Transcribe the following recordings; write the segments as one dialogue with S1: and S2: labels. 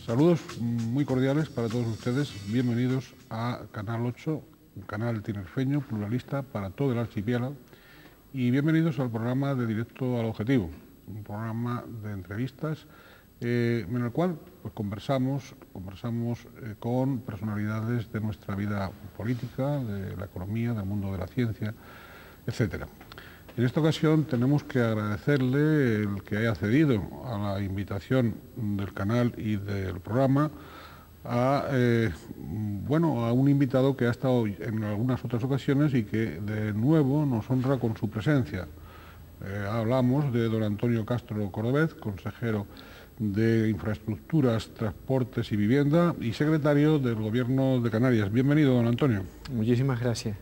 S1: Saludos muy cordiales para todos ustedes. Bienvenidos a Canal 8, un canal tinerfeño, pluralista para todo el archipiélago. Y bienvenidos al programa de Directo al Objetivo, un programa de entrevistas en el cual pues, conversamos con personalidades de nuestra vida política, de la economía, del mundo de la ciencia, etcétera. En esta ocasión tenemos que agradecerle el que haya cedido a la invitación del canal y del programa a un invitado que ha estado en algunas otras ocasiones y que de nuevo nos honra con su presencia. Hablamos de don Antonio Castro Cordovez, consejero de Infraestructuras, Transportes y Vivienda y secretario del Gobierno de Canarias. Bienvenido, don Antonio.
S2: Muchísimas gracias.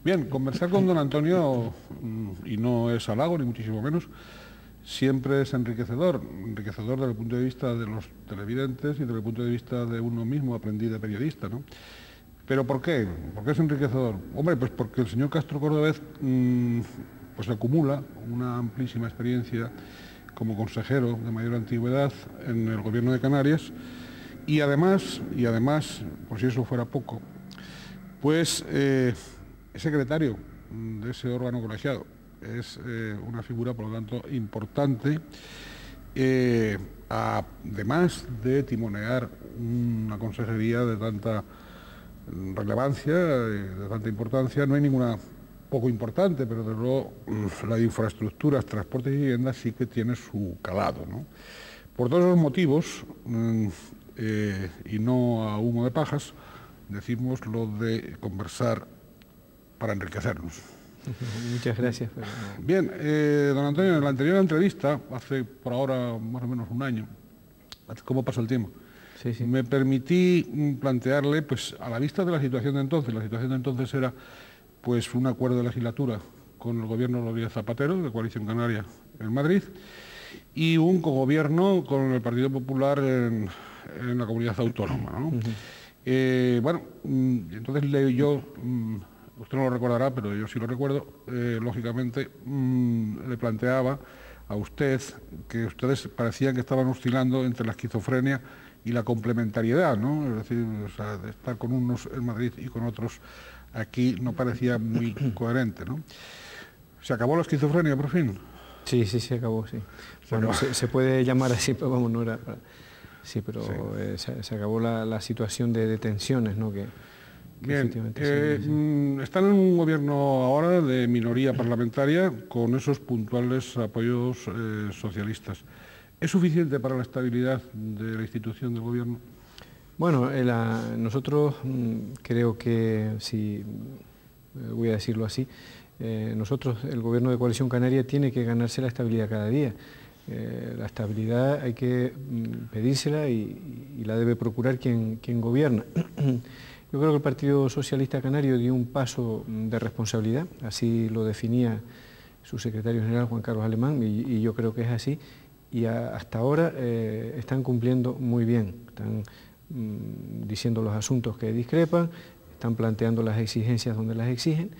S1: Bien, conversar con don Antonio, y no es halago ni muchísimo menos, siempre es enriquecedor desde el punto de vista de los televidentes y desde el punto de vista de uno mismo, aprendiz de periodista, ¿no? ¿Pero por qué? ¿Por qué es enriquecedor? Hombre, pues porque el señor Castro Cordovez pues acumula una amplísima experiencia como consejero de mayor antigüedad en el Gobierno de Canarias y además, por si eso fuera poco, pues es secretario de ese órgano colegiado. Es una figura, por lo tanto, importante, además de timonear una consejería de tanta relevancia, de tanta importancia. No hay ninguna poco importante, pero desde luego la de infraestructuras, transportes y viviendas sí que tiene su calado, ¿no? Por todos esos motivos, y no a humo de pajas, decimos lo de conversar para enriquecernos.
S2: Muchas gracias.
S1: Bien, don Antonio, en la anterior entrevista, hace por ahora más o menos un año, ¿cómo pasa el tiempo?
S2: Sí.
S1: Me permití plantearle, pues a la vista de la situación de entonces era pues un acuerdo de legislatura con el gobierno de Rodríguez Zapatero, de Coalición Canaria en Madrid, y un cogobierno con el Partido Popular en la comunidad autónoma, ¿no? Entonces yo, usted no lo recordará, pero yo sí lo recuerdo, lógicamente le planteaba a usted que ustedes parecían que estaban oscilando entre la esquizofrenia y la complementariedad, ¿no? Es decir, o sea, de estar con unos en Madrid y con otros aquí no parecía muy coherente, ¿no? ¿Se acabó la esquizofrenia por fin?
S2: Sí, se acabó, sí. Bueno, se puede llamar así, pero vamos, no era para... Sí, pero sí. Se acabó la situación de tensiones, ¿no?
S1: Bien, están en un gobierno ahora de minoría parlamentaria con esos puntuales apoyos socialistas. ¿Es suficiente para la estabilidad de la institución del gobierno?
S2: Bueno, nosotros creo que, si voy a decirlo así, nosotros, el Gobierno de Coalición Canaria, tiene que ganarse la estabilidad cada día. La estabilidad hay que pedírsela y la debe procurar quien gobierna. Yo creo que el Partido Socialista Canario dio un paso de responsabilidad, así lo definía su secretario general Juan Carlos Alemán, y yo creo que es así, y hasta ahora están cumpliendo muy bien, están diciendo los asuntos que discrepan, están planteando las exigencias donde las exigen,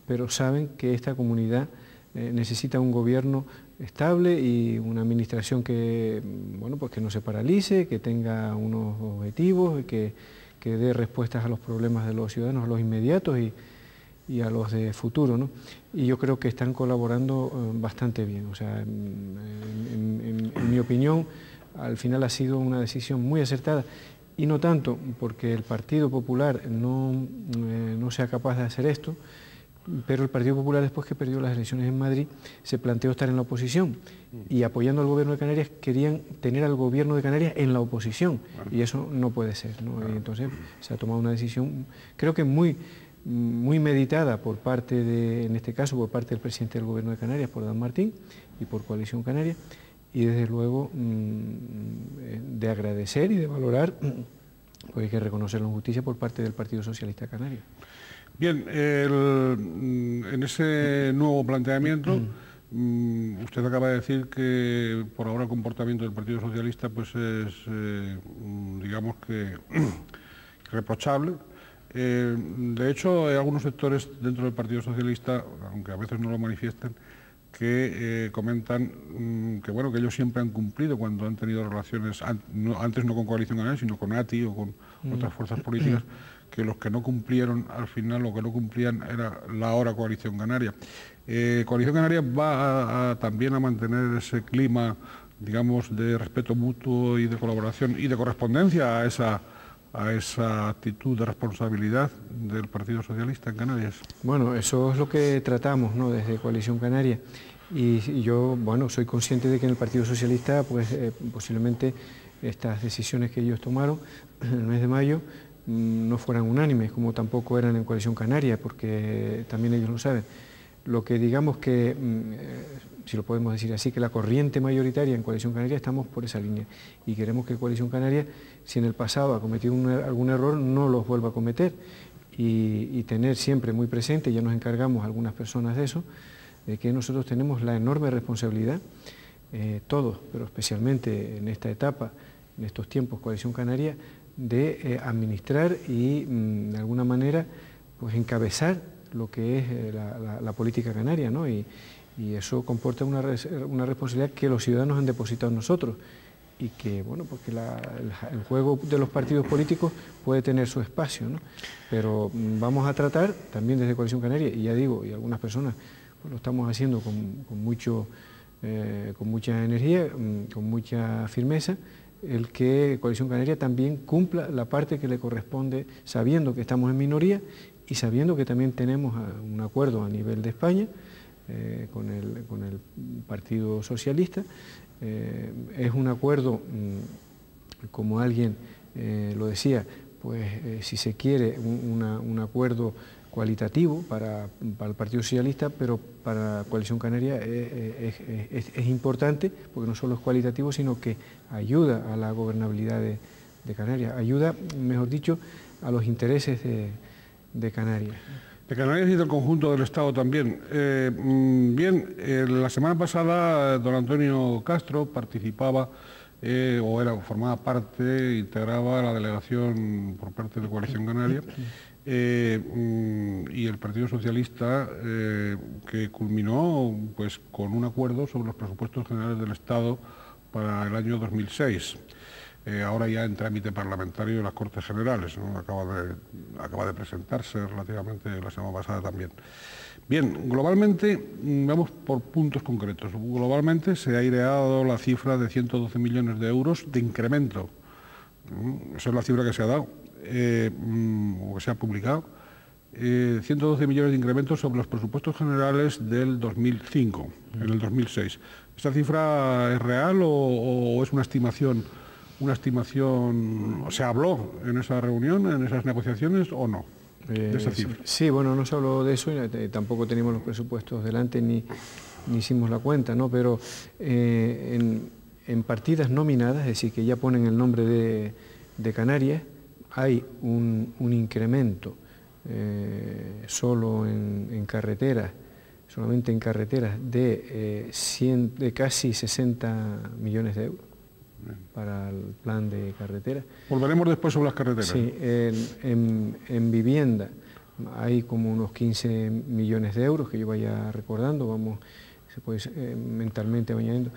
S2: pero saben que esta comunidad necesita un gobierno estable y una administración que, bueno, pues que no se paralice, que tenga unos objetivos, que dé respuestas a los problemas de los ciudadanos, a los inmediatos y a los de futuro, ¿no? Y yo creo que están colaborando bastante bien. O sea, en mi opinión, al final ha sido una decisión muy acertada, y no tanto porque el Partido Popular no sea capaz de hacer esto, pero el Partido Popular, después que perdió las elecciones en Madrid, se planteó estar en la oposición, y apoyando al Gobierno de Canarias querían tener al Gobierno de Canarias en la oposición, y eso no puede ser, ¿no? Y entonces se ha tomado una decisión, creo que muy meditada por parte en este caso, por parte del presidente del Gobierno de Canarias, por Dan Martín, y por Coalición Canaria, y desde luego de agradecer y de valorar, porque hay que reconocerlo en justicia, por parte del Partido Socialista Canario.
S1: Bien, en ese nuevo planteamiento, usted acaba de decir que por ahora el comportamiento del Partido Socialista pues es, digamos que, reprochable. De hecho, hay algunos sectores dentro del Partido Socialista, aunque a veces no lo manifiesten, que comentan que bueno, que ellos siempre han cumplido cuando han tenido relaciones, antes no con Coalición Canaria, sino con ATI o con otras fuerzas políticas, que los que no cumplieron al final, lo que no cumplían era la ahora Coalición Canaria. Coalición Canaria va también a mantener ese clima, digamos, de respeto mutuo y de colaboración y de correspondencia a esa actitud de responsabilidad del Partido Socialista en Canarias.
S2: Bueno, eso es lo que tratamos, ¿no?, desde Coalición Canaria. Y yo, bueno, soy consciente de que en el Partido Socialista, pues posiblemente estas decisiones que ellos tomaron en el mes de mayo no fueran unánimes, como tampoco eran en Coalición Canaria, porque también ellos lo saben. Lo que digamos que, si lo podemos decir así, que la corriente mayoritaria en Coalición Canaria estamos por esa línea y queremos que Coalición Canaria, si en el pasado ha cometido algún error, no los vuelva a cometer y tener siempre muy presente, ya nos encargamos algunas personas de eso, de que nosotros tenemos la enorme responsabilidad, todos, pero especialmente en esta etapa, en estos tiempos Coalición Canaria, de administrar y de alguna manera pues encabezar lo que es la política canaria, ¿no? Y eso comporta una responsabilidad que los ciudadanos han depositado en nosotros y que, bueno, porque el juego de los partidos políticos puede tener su espacio, ¿no? Pero vamos a tratar también desde Coalición Canaria, y ya digo, y algunas personas pues, lo estamos haciendo con mucha energía, con mucha firmeza, el que Coalición Canaria también cumpla la parte que le corresponde, sabiendo que estamos en minoría y sabiendo que también tenemos un acuerdo a nivel de España con el Partido Socialista. Es un acuerdo, como alguien lo decía, pues si se quiere, un acuerdo cualitativo para el Partido Socialista, pero para Coalición Canaria es importante, porque no solo es cualitativo, sino que ayuda a la gobernabilidad de Canarias, ayuda, mejor dicho, a los intereses de Canarias.
S1: De Canarias y del conjunto del Estado también. La semana pasada don Antonio Castro participaba formaba parte, integraba la delegación por parte de Coalición Canaria y el Partido Socialista que culminó pues con un acuerdo sobre los presupuestos generales del Estado para el año 2006. Ahora ya en trámite parlamentario en las Cortes Generales, ¿no? Acaba de presentarse relativamente la semana pasada también. Bien, globalmente, vamos por puntos concretos. Globalmente se ha aireado la cifra de 112 millones de euros de incremento. Esa es la cifra que se ha dado, o que se ha publicado. 112 millones de incrementos sobre los presupuestos generales del 2005, en el 2006. ¿Esta cifra es real o es una estimación? ¿Se habló en esa reunión, en esas negociaciones o no? De esa cifra.
S2: Sí, bueno, no se habló de eso, tampoco teníamos los presupuestos delante ni hicimos la cuenta, ¿no? Pero en partidas nominadas, es decir, que ya ponen el nombre de Canarias, hay un incremento solo en carreteras, solamente en carreteras de casi 60 millones de euros. Para el plan de carretera.
S1: Volveremos después sobre las carreteras.
S2: Sí, en vivienda hay como unos 15 millones de euros que yo vaya recordando, mentalmente añadiendo.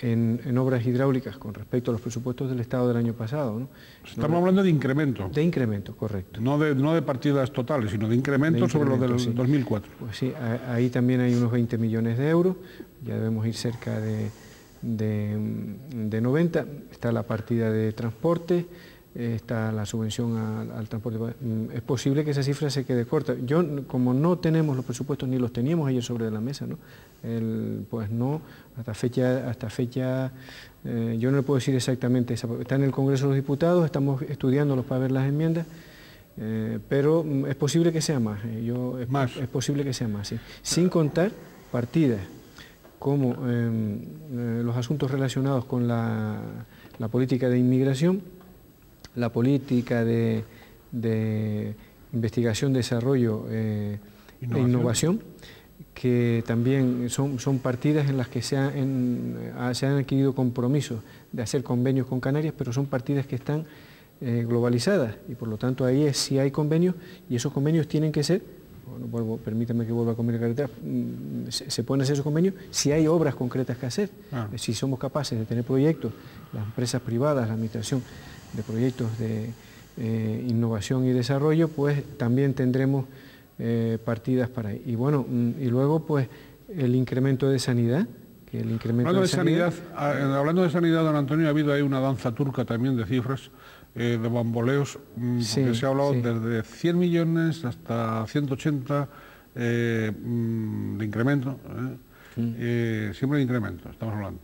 S2: En obras hidráulicas con respecto a los presupuestos del Estado del año pasado, ¿no?
S1: Estamos hablando de incremento.
S2: De incremento, correcto.
S1: No de partidas totales, sino de incremento sobre lo del 2004.
S2: Pues sí, ahí también hay unos 20 millones de euros, ya debemos ir cerca de 90, está la partida de transporte, está la subvención al transporte. Es posible que esa cifra se quede corta. Como no tenemos los presupuestos, ni los teníamos ayer sobre la mesa, ¿no? Pues no, hasta fecha yo no le puedo decir exactamente esa. Está en el Congreso de los Diputados, estamos estudiándolos para ver las enmiendas, pero es posible que sea más. Es posible que sea más, sí. Sin contar partidas como los asuntos relacionados con la política de inmigración, la política de investigación, desarrollo e innovación, que también son partidas en las que se han adquirido compromisos de hacer convenios con Canarias, pero son partidas que están globalizadas y por lo tanto ahí sí hay convenios y esos convenios tienen que ser permítame que vuelva a comer carretera, se pueden hacer esos convenios si hay obras concretas que hacer, si somos capaces de tener proyectos, las empresas privadas, la administración de proyectos de innovación y desarrollo, pues también tendremos partidas para ahí. Y bueno, y luego pues el incremento de sanidad, que el incremento
S1: hablando de sanidad, don Antonio, ha habido ahí una danza turca también de cifras, de bamboleos, porque se ha hablado desde 100 millones hasta 180 de incremento, siempre de incremento, estamos hablando,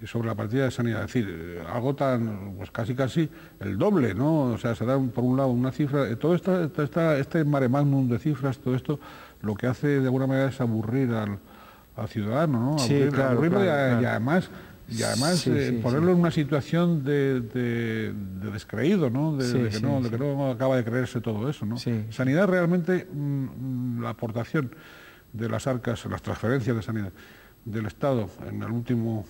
S1: y sobre la partida de sanidad, es decir, algo tan, pues casi el doble, ¿no? O sea, se da por un lado una cifra, todo este mare magnum de cifras, todo esto, lo que hace de alguna manera es aburrir al ciudadano, ¿no? Aburrirlo y además ponerlo en una situación de descreído, ¿no? De que no acaba de creerse todo eso, ¿no? Sanidad realmente, la aportación de las arcas, las transferencias de sanidad del Estado en la última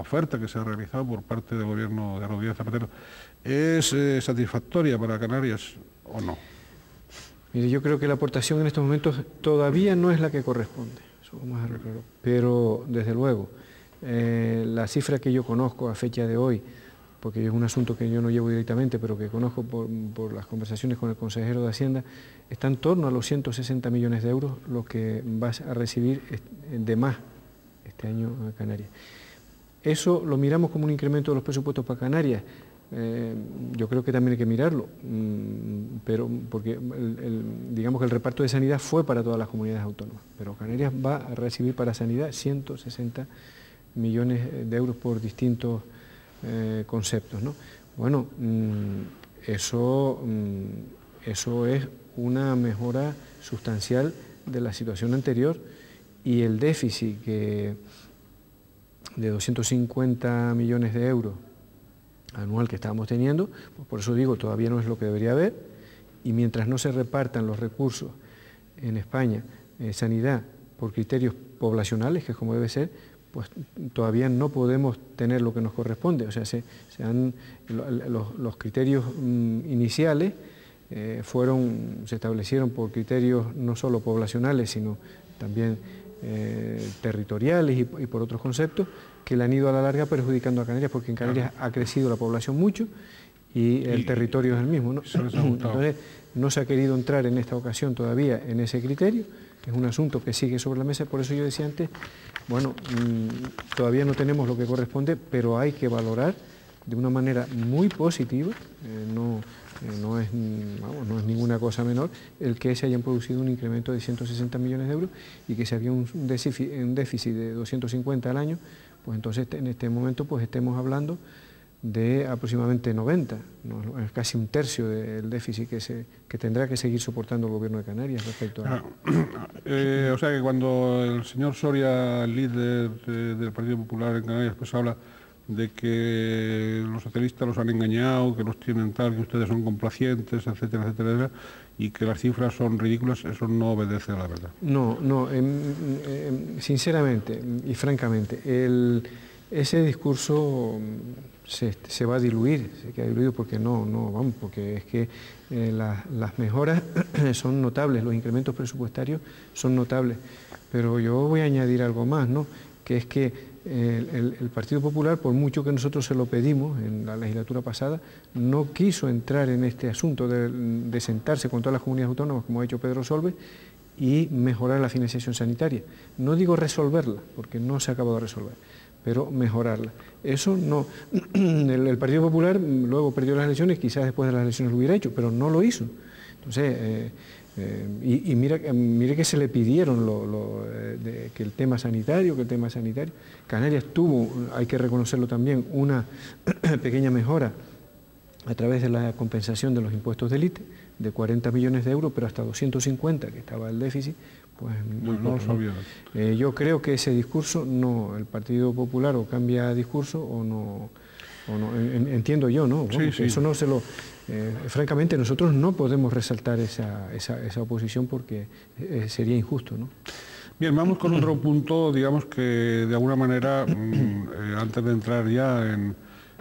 S1: oferta que se ha realizado por parte del gobierno de Rodríguez Zapatero, ¿es satisfactoria para Canarias o no?
S2: Mire, yo creo que la aportación en estos momentos todavía no es la que corresponde, eso vamos a arreglarlo, pero desde luego la cifra que yo conozco a fecha de hoy, porque es un asunto que yo no llevo directamente, pero que conozco por las conversaciones con el consejero de Hacienda, está en torno a los 160 millones de euros lo que vas a recibir de más este año a Canarias. Eso lo miramos como un incremento de los presupuestos para Canarias. Yo creo que también hay que mirarlo, pero porque digamos que el reparto de sanidad fue para todas las comunidades autónomas, pero Canarias va a recibir para sanidad 160 millones de euros por distintos conceptos, ¿no? Bueno, eso es una mejora sustancial de la situación anterior, y el déficit de 250 millones de euros anual que estábamos teniendo, pues por eso digo, todavía no es lo que debería haber, y mientras no se repartan los recursos en España, sanidad, por criterios poblacionales, que es como debe ser, pues todavía no podemos tener lo que nos corresponde. O sea, los criterios iniciales se establecieron por criterios no solo poblacionales, sino también territoriales y por otros conceptos, que le han ido a la larga perjudicando a Canarias, porque en Canarias ha crecido la población mucho y el territorio es el mismo, ¿no? Entonces, no se ha querido entrar en esta ocasión todavía en ese criterio, es un asunto que sigue sobre la mesa. Por eso yo decía antes, bueno, todavía no tenemos lo que corresponde, pero hay que valorar de una manera muy positiva, no es ninguna cosa menor, el que se hayan producido un incremento de 160 millones de euros y que si había un déficit de 250 al año, pues entonces en este momento pues estemos hablando de aproximadamente 90, ¿no? Es casi un tercio del déficit que tendrá que seguir soportando el gobierno de Canarias respecto a...
S1: o sea que cuando el señor Soria, el líder del Partido Popular en Canarias, pues habla de que los socialistas los han engañado, que los tienen tal, que ustedes son complacientes, etcétera, etcétera, y que las cifras son ridículas, eso no obedece a la verdad.
S2: No, sinceramente y francamente, ese discurso se va a diluir, se queda diluido porque porque es que las mejoras son notables, los incrementos presupuestarios son notables, pero yo voy a añadir algo más, ¿no? Que es que el Partido Popular, por mucho que nosotros se lo pedimos en la legislatura pasada, no quiso entrar en este asunto de sentarse con todas las comunidades autónomas, como ha hecho Pedro Solbes, y mejorar la financiación sanitaria. No digo resolverla, porque no se ha acabado de resolver, pero mejorarla. Eso no. El Partido Popular luego perdió las elecciones, quizás después de las elecciones lo hubiera hecho, pero no lo hizo. Entonces, mire que se le pidieron que el tema sanitario, Canarias tuvo, hay que reconocerlo también, una pequeña mejora a través de la compensación de los impuestos del ITE, de 40 millones de euros, pero hasta 250, que estaba el déficit, pues muy poco, ¿no? Yo creo que ese discurso, el Partido Popular o cambia discurso o no entiendo yo, ¿no? Bueno, sí. Eso no se lo... francamente, nosotros no podemos resaltar esa oposición porque sería injusto, ¿no?
S1: Bien, vamos con otro punto, digamos que de alguna manera, antes de entrar ya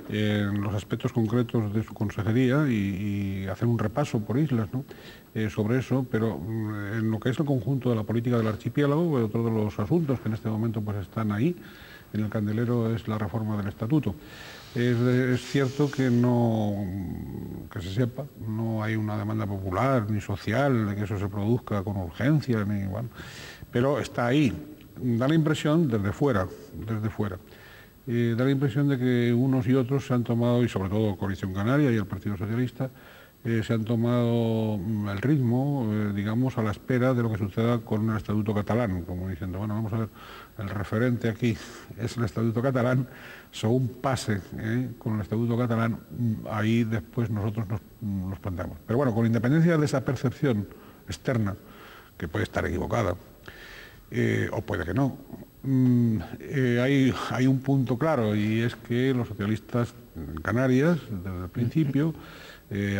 S1: en los aspectos concretos de su consejería y hacer un repaso por islas, ¿no? Sobre eso, pero en lo que es el conjunto de la política del archipiélago, otro de los asuntos que en este momento pues están ahí en el candelero es la reforma del estatuto. Es cierto que que se sepa, no hay una demanda popular ni social de que eso se produzca con urgencia, bueno, pero está ahí. Da la impresión desde fuera, da la impresión de que unos y otros se han tomado, y sobre todo Coalición Canaria y el Partido Socialista, se han tomado el ritmo, digamos, a la espera de lo que suceda con el Estatuto catalán, como diciendo, bueno, vamos a ver, el referente aquí es el Estatuto catalán, según pase con el Estatuto catalán, ahí después nosotros nos planteamos. Pero bueno, con independencia de esa percepción externa, que puede estar equivocada, o puede que no, hay un punto claro, y es que los socialistas en Canarias, desde el principio,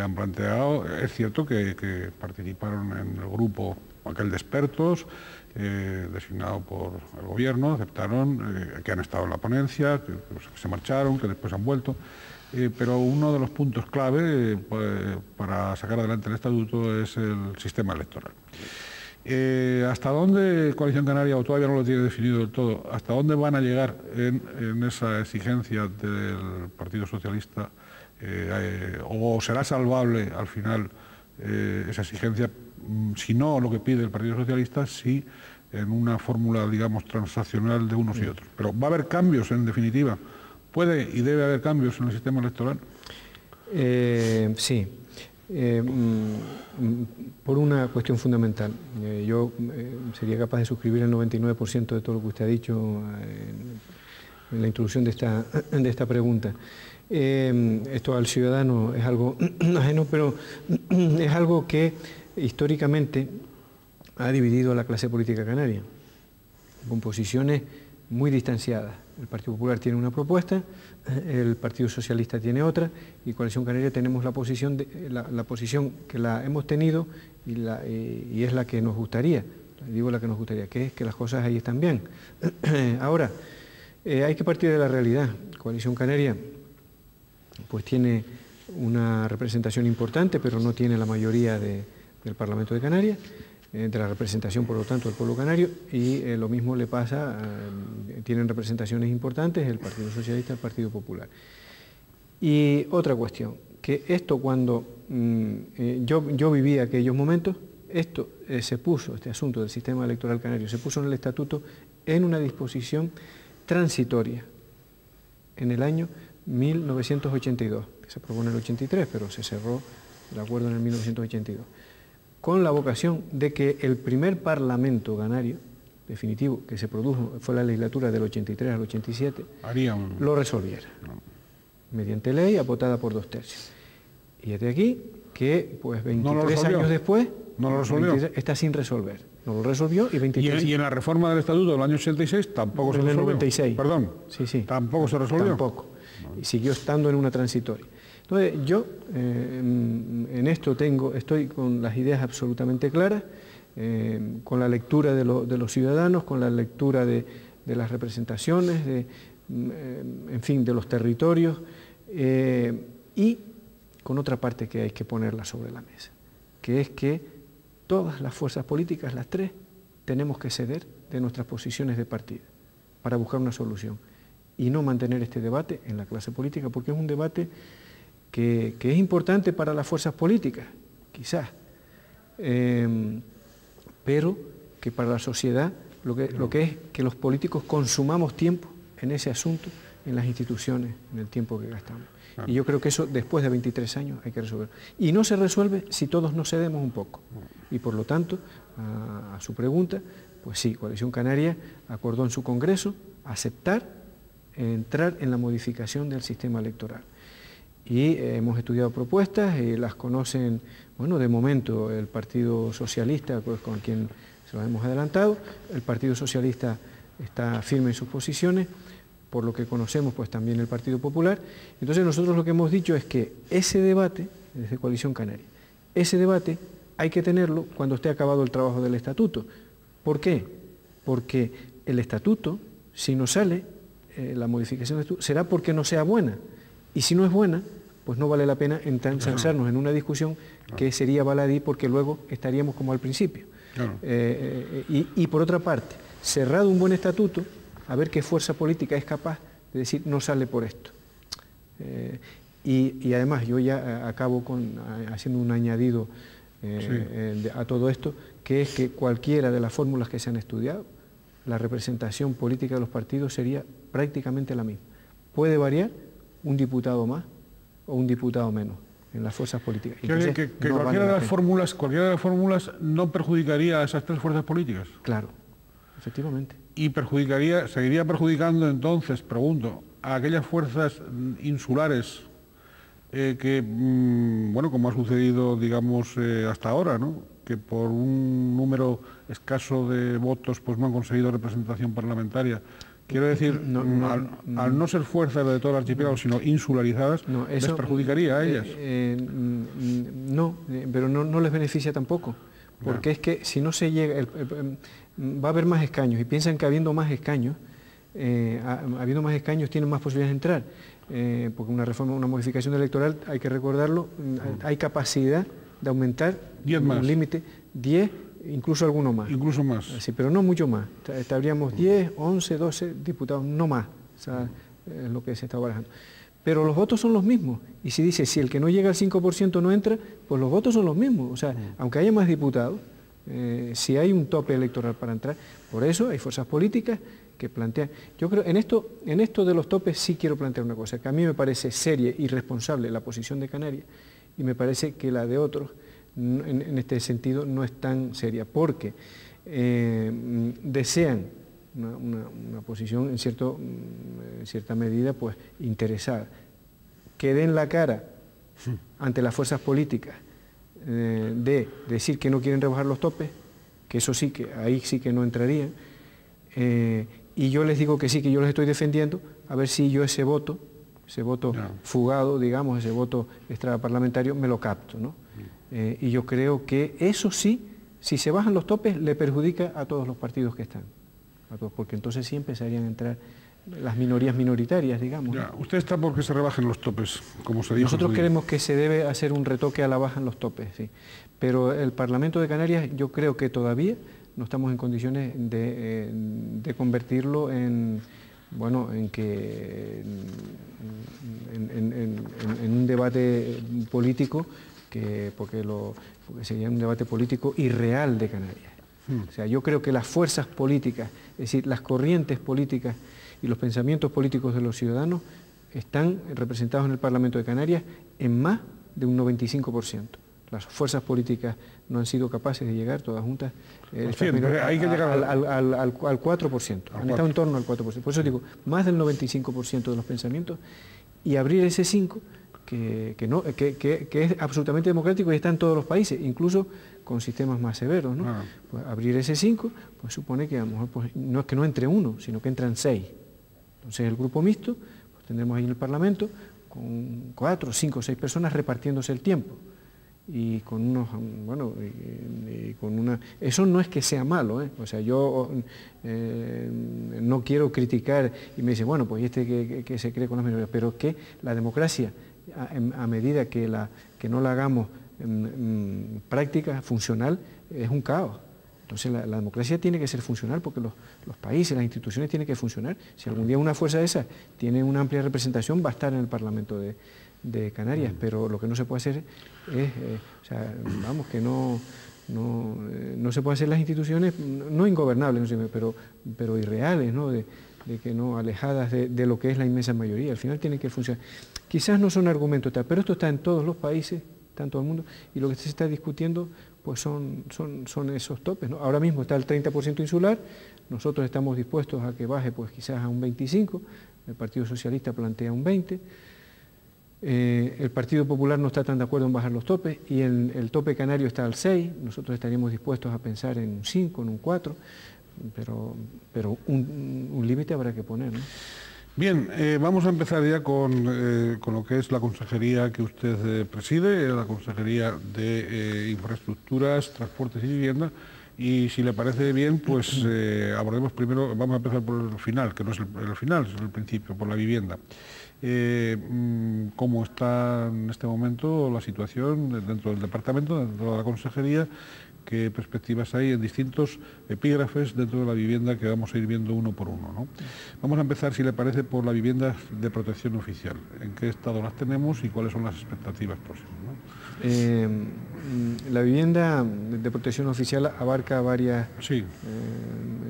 S1: han planteado, es cierto que participaron en el grupo aquel de expertos, designado por el gobierno, aceptaron, que han estado en la ponencia, que se marcharon, que después han vuelto, pero uno de los puntos clave para sacar adelante el estatuto es el sistema electoral. ¿Hasta dónde Coalición Canaria, o todavía no lo tiene definido del todo, hasta dónde van a llegar en esa exigencia del Partido Socialista? ¿O será salvable al final esa exigencia, si no lo que pide el Partido Socialista, si en una fórmula, digamos, transaccional de unos y otros? Pero ¿va a haber cambios, en definitiva? ¿Puede y debe haber cambios en el sistema electoral?
S2: Sí. Por una cuestión fundamental. Yo sería capaz de suscribir el 99% de todo lo que usted ha dicho en la introducción de esta pregunta. Esto al ciudadano es algo ajeno, pero es algo que históricamente ha dividido a la clase política canaria, con posiciones muy distanciadas. El Partido Popular tiene una propuesta, el Partido Socialista tiene otra, y Coalición Canaria tenemos la posición que la hemos tenido y es la que nos gustaría, digo la que nos gustaría, que es que las cosas ahí están bien. Ahora, hay que partir de la realidad. Coalición Canaria pues tiene una representación importante, pero no tiene la mayoría del Parlamento de Canarias, de la representación, por lo tanto, del pueblo canario, y lo mismo le pasa, tienen representaciones importantes el Partido Socialista y el Partido Popular. Y otra cuestión, que esto cuando yo viví aquellos momentos, esto se puso, este asunto del sistema electoral canario, se puso en el estatuto en una disposición transitoria en el año 1982, que se aprobó en el 83, pero se cerró el acuerdo en el 1982, con la vocación de que el primer Parlamento canario, definitivo, que se produjo, fue la legislatura del 83 al 87, lo resolviera, mediante ley apotada por 2/3. Y es de aquí que, pues 23 años después,
S1: no lo resolvió.
S2: Está sin resolver. No lo resolvió y 23
S1: ¿Y en la reforma del Estatuto del año 86 tampoco se resolvió?
S2: En el 96.
S1: Perdón.
S2: Sí.
S1: ¿Tampoco se resolvió?
S2: Tampoco. Y siguió estando en una transitoria. Entonces, yo en esto estoy con las ideas absolutamente claras, con la lectura de los ciudadanos, con la lectura de las representaciones, en fin, de los territorios, y con otra parte que hay que ponerla sobre la mesa, que es que todas las fuerzas políticas, las tres, tenemos que ceder de nuestras posiciones de partida para buscar una solución y no mantener este debate en la clase política, porque es un debate que es importante para las fuerzas políticas, quizás, pero que para la sociedad lo que es que los políticos consumamos tiempo en ese asunto, en las instituciones, en el tiempo que gastamos. Y yo creo que eso después de 23 años hay que resolver. Y no se resuelve si todos nos cedemos un poco. Y por lo tanto, a su pregunta, pues sí, Coalición Canaria acordó en su Congreso entrar en la modificación del sistema electoral. Y hemos estudiado propuestas, las conocen, bueno, de momento el Partido Socialista, pues, con quien se lo hemos adelantado, el Partido Socialista está firme en sus posiciones, por lo que conocemos pues también el Partido Popular. Entonces nosotros lo que hemos dicho es que ese debate, desde Coalición Canaria, ese debate hay que tenerlo cuando esté acabado el trabajo del Estatuto. ¿Por qué? Porque el Estatuto, si no sale la modificación del Estatuto, será porque no sea buena. Y si no es buena, pues no vale la pena ensancharnos en una discusión que sería baladí, porque luego estaríamos como al principio.
S1: Claro.
S2: Y por otra parte, cerrado un buen estatuto, a ver qué fuerza política es capaz de decir no sale por esto. Y además yo ya acabo haciendo un añadido a todo esto, que es que cualquiera de las fórmulas que se han estudiado, la representación política de los partidos sería prácticamente la misma. Puede variar un diputado más o un diputado menos en las fuerzas políticas.
S1: Entonces, que no cualquiera de las fórmulas no perjudicaría a esas tres fuerzas políticas.
S2: Claro, efectivamente.
S1: Y seguiría perjudicando entonces, pregunto, a aquellas fuerzas insulares que, bueno, como ha sucedido, digamos, hasta ahora, ¿no?, que por un número escaso de votos pues no han conseguido representación parlamentaria. Quiero decir, al no ser fuerzas de todo el archipiélago, sino insularizadas, ¿les perjudicaría a ellas?
S2: No, pero no les beneficia tampoco, porque es que si no se llega, va a haber más escaños, y piensan que habiendo más escaños tienen más posibilidades de entrar, porque una modificación electoral, hay que recordarlo, hay capacidad de aumentar un límite, 10, incluso alguno más.
S1: Incluso más.
S2: Sí, pero no mucho más. Estaríamos 10, 11, 12 diputados, no más. O sea, es lo que se está barajando. Pero los votos son los mismos. Y si dice, si el que no llega al 5% no entra, pues los votos son los mismos. O sea, aunque haya más diputados, si hay un tope electoral para entrar, por eso hay fuerzas políticas que plantean. Yo creo, en esto de los topes sí quiero plantear una cosa, que a mí me parece seria y responsable la posición de Canarias, y me parece que la de otros, en este sentido, no es tan seria, porque desean una posición en cierta medida pues interesada, que den la cara ante las fuerzas políticas de decir que no quieren rebajar los topes, que eso sí, que ahí sí que no entrarían, y yo les digo que sí, que yo les estoy defendiendo, a ver si yo ese voto fugado, digamos, ese voto extraparlamentario, me lo capto, ¿no? Y yo creo que eso sí, si se bajan los topes, le perjudica a todos los partidos que están, porque entonces sí empezarían a entrar las minorías minoritarias, digamos.
S1: Ya, usted está porque se rebajen los topes, como se dijo.
S2: Nosotros creemos que se debe hacer un retoque a la baja en los topes, sí. Pero el Parlamento de Canarias, yo creo que todavía no estamos en condiciones de convertirlo en un debate político, porque sería un debate político irreal de Canarias. O sea, yo creo que las fuerzas políticas, es decir, las corrientes políticas y los pensamientos políticos de los ciudadanos están representados en el Parlamento de Canarias en más de un 95%. Las fuerzas políticas no han sido capaces de llegar todas juntas
S1: hay que llegar
S2: al 4%, han estado en torno al 4%. Por eso digo, más del 95% de los pensamientos, y abrir ese 5%, que es absolutamente democrático y está en todos los países, incluso con sistemas más severos, ¿no? Pues abrir ese 5%, pues supone que a lo mejor pues, no es que no entre uno, sino que entran 6. Entonces el grupo mixto, pues tendremos ahí en el Parlamento con 4, 5, 6 personas repartiéndose el tiempo. Y con unos, eso no es que sea malo, ¿eh? O sea, yo no quiero criticar y me dice, bueno, pues este que se cree con las minorías, pero que la democracia, a medida que no la hagamos práctica, funcional, es un caos. Entonces la democracia tiene que ser funcional, porque los países, las instituciones tienen que funcionar. Si algún día una fuerza de esas tiene una amplia representación, va a estar en el Parlamento de Canarias, pero lo que no se puede hacer es, que no se puede hacer las instituciones, no ingobernables, no sé, pero irreales, ¿no? De que no, alejadas de lo que es la inmensa mayoría. Al final tienen que funcionar. Quizás no son argumentos, pero esto está en todos los países, está en todo el mundo, y lo que se está discutiendo pues son esos topes, ¿no? Ahora mismo está el 30% insular, nosotros estamos dispuestos a que baje pues quizás a un 25%, el Partido Socialista plantea un 20%, el Partido Popular no está tan de acuerdo en bajar los topes, y el tope canario está al 6%, nosotros estaríamos dispuestos a pensar en un 5%, en un 4%, pero un límite habrá que poner, ¿no?
S1: Bien, vamos a empezar ya con lo que es la consejería que usted preside, la Consejería de Infraestructuras, Transportes y Vivienda, y si le parece bien, pues abordemos primero, vamos a empezar por el final, que no es el final, es el principio, por la vivienda. cómo está en este momento la situación dentro del departamento, dentro de la consejería, qué perspectivas hay en distintos epígrafes dentro de la vivienda que vamos a ir viendo uno por uno, ¿no? Vamos a empezar, si le parece, por la vivienda de protección oficial. ¿En qué estado las tenemos y cuáles son las expectativas próximas, ¿no?
S2: La vivienda de protección oficial abarca varias,
S1: sí.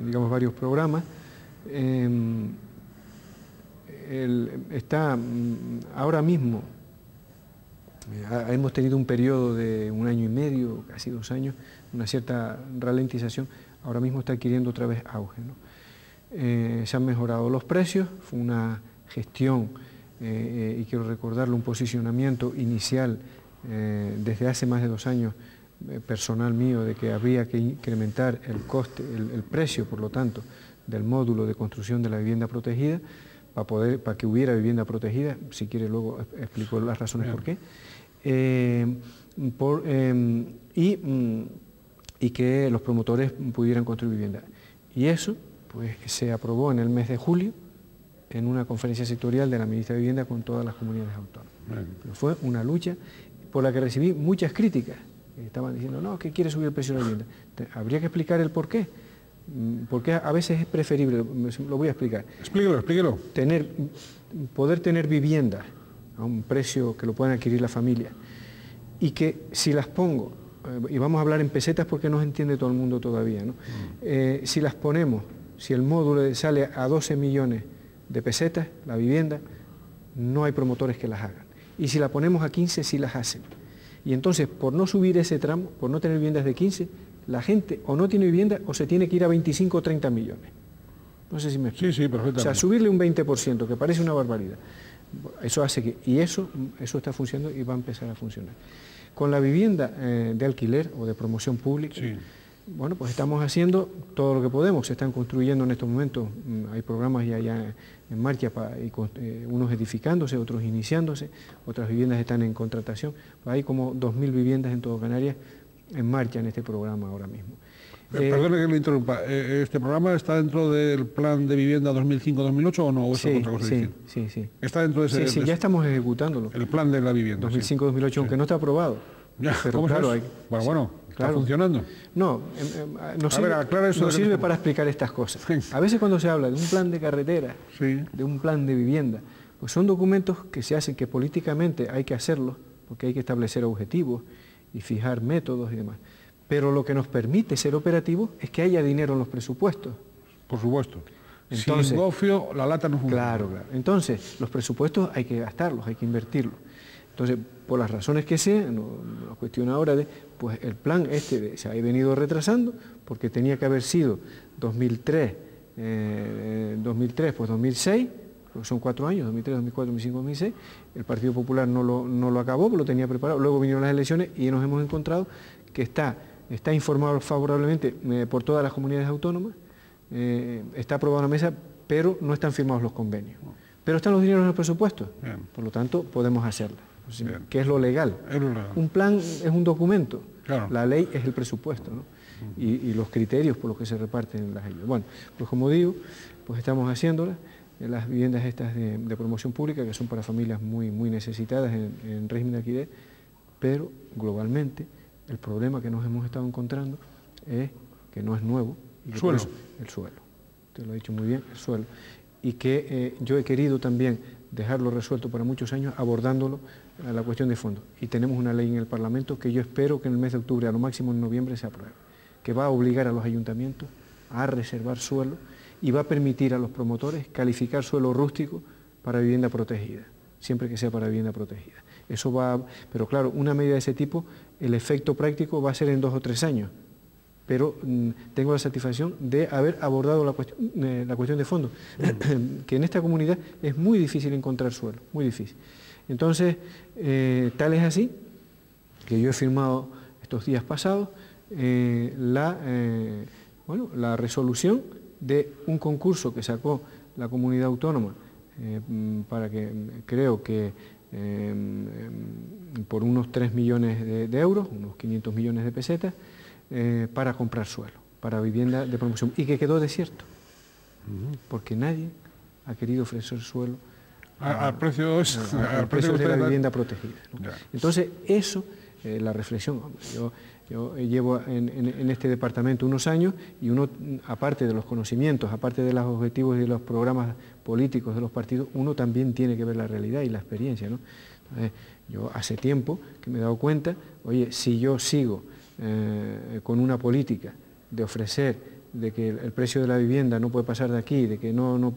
S2: Digamos, varios programas. Está ahora mismo, hemos tenido un periodo de 1 año y medio, casi 2 años, una cierta ralentización, ahora mismo está adquiriendo otra vez auge, ¿no? Se han mejorado los precios, fue una gestión, y quiero recordarlo, un posicionamiento inicial desde hace más de 2 años, personal mío, de que habría que incrementar el coste, el precio, por lo tanto, del módulo de construcción de la vivienda protegida, para que hubiera vivienda protegida. Si quiere luego explico las razones por qué. Y que los promotores pudieran construir vivienda. Y eso pues se aprobó en el mes de julio en una conferencia sectorial de la ministra de Vivienda con todas las comunidades autónomas. Pero fue una lucha por la que recibí muchas críticas. Estaban diciendo, no, que quiere subir el precio de la vivienda. Habría que explicar el por qué. Porque a veces es preferible, lo voy a explicar.
S1: Explíquelo.
S2: Poder tener vivienda a un precio que lo puedan adquirir la familia, y que si las pongo, y vamos a hablar en pesetas porque no se entiende todo el mundo todavía, ¿no? Si las ponemos, si el módulo sale a 12 millones de pesetas, la vivienda, no hay promotores que las hagan. Y si la ponemos a 15, sí las hacen. Y entonces, por no subir ese tramo, por no tener viviendas de 15, la gente o no tiene vivienda o se tiene que ir a 25 o 30 millones. No sé si me explico.
S1: Sí, perfectamente.
S2: O sea, subirle un 20%, que parece una barbaridad. Eso hace que... Y eso está funcionando y va a empezar a funcionar. Con la vivienda de alquiler o de promoción pública, sí. Bueno, pues estamos haciendo todo lo que podemos. Se están construyendo en estos momentos, hay programas ya en marcha, unos edificándose, otros iniciándose, otras viviendas están en contratación. Hay como 2.000 viviendas en todo Canarias en marcha en este programa ahora mismo.
S1: Perdone que le interrumpa, ¿este programa está dentro del plan de vivienda 2005-2008 o no? ¿O
S2: sí,
S1: otra cosa distinta?
S2: Sí.
S1: ¿Está dentro de ese?
S2: Sí, ya estamos ejecutándolo.
S1: El plan de la vivienda.
S2: 2005-2008, aunque no está aprobado.
S1: Ya,
S2: pero claro,
S1: bueno, ¿está funcionando?
S2: No, no sirve para explicar estas cosas. Sí. A veces cuando se habla de un plan de carretera, sí, de un plan de vivienda, pues son documentos que se hacen, que políticamente hay que hacerlos, porque hay que establecer objetivos y fijar métodos y demás. Pero lo que nos permite ser operativos es que haya dinero en los presupuestos.
S1: Por supuesto. Entonces, sin gofio, la lata no funciona.
S2: Claro. Entonces, los presupuestos hay que gastarlos, hay que invertirlos. Entonces, por las razones que sean, no cuestión ahora pues el plan se ha venido retrasando, porque tenía que haber sido 2003, pues 2006, porque son 4 años, 2003, 2004, 2005, 2006, el Partido Popular no lo acabó, lo tenía preparado, luego vinieron las elecciones y nos hemos encontrado que está informado favorablemente por todas las comunidades autónomas, está aprobado en la mesa, pero no están firmados los convenios. Pero están los dineros en el presupuesto, por lo tanto podemos hacerlo, que es lo legal. Un plan es un documento, claro. La ley es el presupuesto, ¿no? Y los criterios por los que se reparten las ayudas. Bueno, pues como digo, pues estamos haciéndolas. Las viviendas estas de promoción pública, que son para familias muy necesitadas en régimen de alquiler, pero globalmente el problema que nos hemos estado encontrando es que no es nuevo. Y que el suelo. Usted lo ha dicho muy bien, el suelo. Y que yo he querido también dejarlo resuelto para muchos años, abordándolo a la cuestión de fondo. Y tenemos una ley en el Parlamento que yo espero que en el mes de octubre, a lo máximo en noviembre, se apruebe, que va a obligar a los ayuntamientos a reservar suelo y va a permitir a los promotores calificar suelo rústico para vivienda protegida, siempre que sea para vivienda protegida. Eso va, pero claro, una medida de ese tipo, el efecto práctico va a ser en 2 o 3 años, pero tengo la satisfacción de haber abordado la cuestión de fondo, que en esta comunidad es muy difícil encontrar suelo, muy difícil. Entonces, tal es así, que yo he firmado estos días pasados la resolución de un concurso que sacó la comunidad autónoma, para que creo que por unos 3 millones de euros, unos 500 millones de pesetas, para comprar suelo, para vivienda de promoción, y que quedó desierto, porque nadie ha querido ofrecer suelo
S1: Al precio
S2: de la vivienda protegida, ¿no? Entonces, eso, la reflexión, yo llevo en este departamento unos años y uno, aparte de los conocimientos, aparte de los objetivos y de los programas políticos de los partidos, uno también tiene que ver la realidad y la experiencia, ¿no? Entonces, yo hace tiempo que me he dado cuenta, oye, si yo sigo con una política de ofrecer de que el precio de la vivienda no puede pasar de aquí, de que no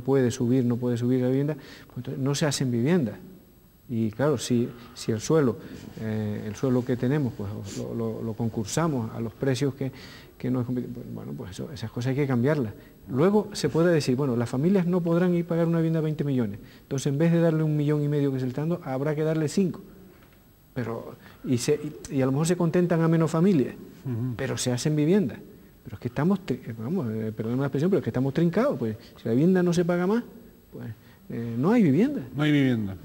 S2: puede subir la vivienda, pues no se hacen viviendas. Y claro, si el suelo que tenemos, pues lo concursamos a los precios que no es competitivo, bueno, pues esas cosas hay que cambiarlas. Luego se puede decir, bueno, las familias no podrán ir a pagar una vivienda de 20 millones, entonces en vez de darle 1,5 millones que se le está dando, habrá que darle 5. Y a lo mejor se contentan a menos familias, pero se hacen viviendas. Pero es que estamos, perdón la expresión, pero es que estamos trincados, pues si la vivienda no se paga más, pues no hay vivienda.
S1: No hay vivienda.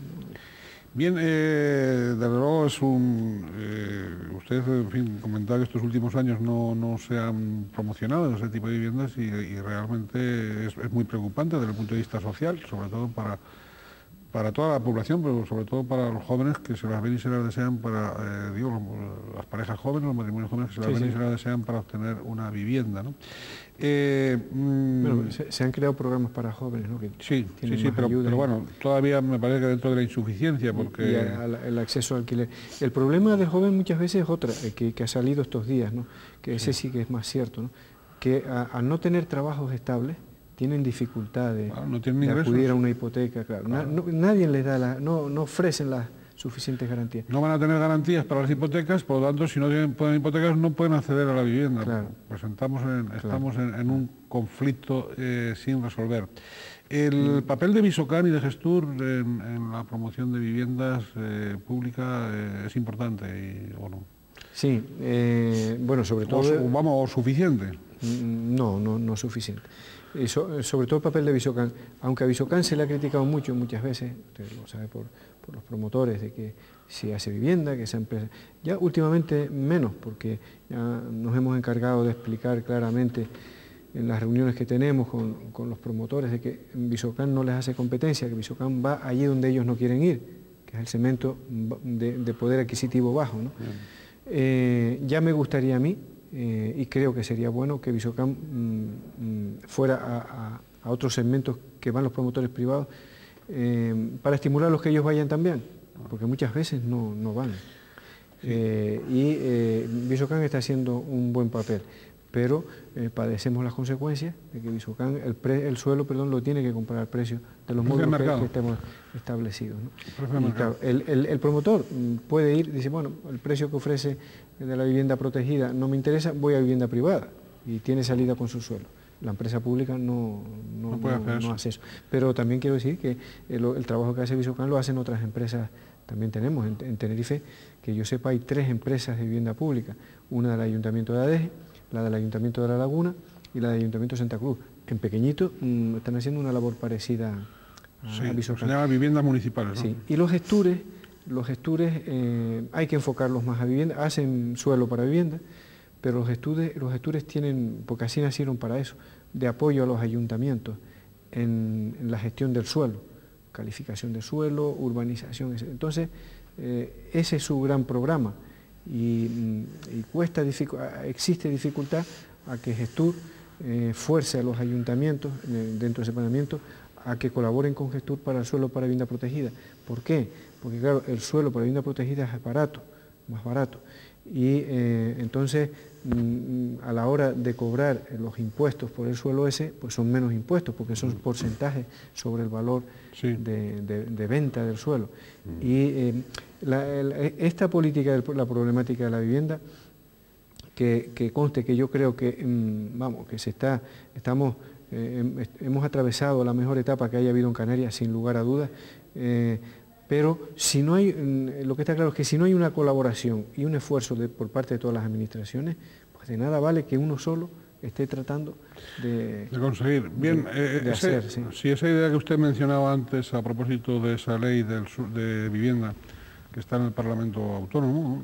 S1: Bien, desde luego es usted, en fin, comentaba que estos últimos años no se han promocionado ese tipo de viviendas y realmente es muy preocupante desde el punto de vista social, sobre todo para toda la población, pero sobre todo para los jóvenes que se las ven y se las desean para, las parejas jóvenes, los matrimonios jóvenes que se las ven y se las desean para obtener una vivienda, ¿no?
S2: Bueno, se han creado programas para jóvenes, ¿no?
S1: Sí, pero bueno, todavía me parece que dentro de la insuficiencia, porque...
S2: Y el acceso al alquiler. El problema del joven muchas veces es otra, que ha salido estos días, ¿no? Que ese sí que es más cierto, ¿no? Que al no tener trabajos estables, tienen dificultad de acudir a una hipoteca, claro. Nadie les da no ofrecen las suficientes garantías.
S1: No van a tener garantías para las hipotecas, por lo tanto, si no tienen hipotecas no pueden acceder a la vivienda.
S2: Claro.
S1: Pues estamos en un conflicto sin resolver. El papel de Visocán y de Gestur en la promoción de viviendas públicas es importante, ¿o no?
S2: Sí, bueno, sobre todo...
S1: ¿O suficiente?
S2: No es suficiente. Sobre todo el papel de Visocán, aunque a Visocán se le ha criticado muchas veces, usted lo sabe por los promotores, de que si hace vivienda, que esa empresa... Ya últimamente menos, porque ya nos hemos encargado de explicar claramente en las reuniones que tenemos con los promotores de que Visocán no les hace competencia, que Visocán va allí donde ellos no quieren ir, que es el segmento de poder adquisitivo bajo, ¿no? Ya me gustaría a mí, y creo que sería bueno que Visocán fuera a otros segmentos que van los promotores privados para estimular a los que ellos vayan también, porque muchas veces no van. Visocán está haciendo un buen papel, pero padecemos las consecuencias de que Visocán el suelo lo tiene que comprar al precio de los módulos que estemos establecidos, ¿no? Y claro, el promotor puede ir, dice, bueno, el precio que ofrece de la vivienda protegida no me interesa, voy a vivienda privada y tiene salida con su suelo. La empresa pública no hace eso. Pero también quiero decir que el trabajo que hace Visocán lo hacen otras empresas. También tenemos en Tenerife, que yo sepa, hay 3 empresas de vivienda pública, una del Ayuntamiento de Adeje, la del Ayuntamiento de La Laguna y la del Ayuntamiento de Santa Cruz. En pequeñito están haciendo una labor parecida a Visocán.
S1: Se llama viviendas municipales, ¿no?
S2: Sí, y los gestures hay que enfocarlos más a vivienda, hacen suelo para vivienda, pero los gestures tienen, porque así nacieron para eso, de apoyo a los ayuntamientos en la gestión del suelo, calificación de suelo, urbanización. Entonces, ese es su gran programa y existe dificultad a que Gestur fuerce a los ayuntamientos dentro de ese planeamiento a que colaboren con Gestur para el suelo para vivienda protegida. ¿Por qué? Porque claro, el suelo para vivienda protegida es más barato. Y entonces, a la hora de cobrar los impuestos por el suelo ese, pues son menos impuestos, porque son porcentajes sobre el valor de venta del suelo. Y esta política de la problemática de la vivienda, que conste que yo creo que, hemos atravesado la mejor etapa que haya habido en Canarias, sin lugar a dudas, pero si no hay, lo que está claro es que si no hay una colaboración y un esfuerzo por parte de todas las administraciones, pues de nada vale que uno solo esté tratando de
S1: conseguir. Bien, si esa idea que usted mencionaba antes a propósito de esa ley de vivienda que está en el Parlamento Autónomo, ¿no?,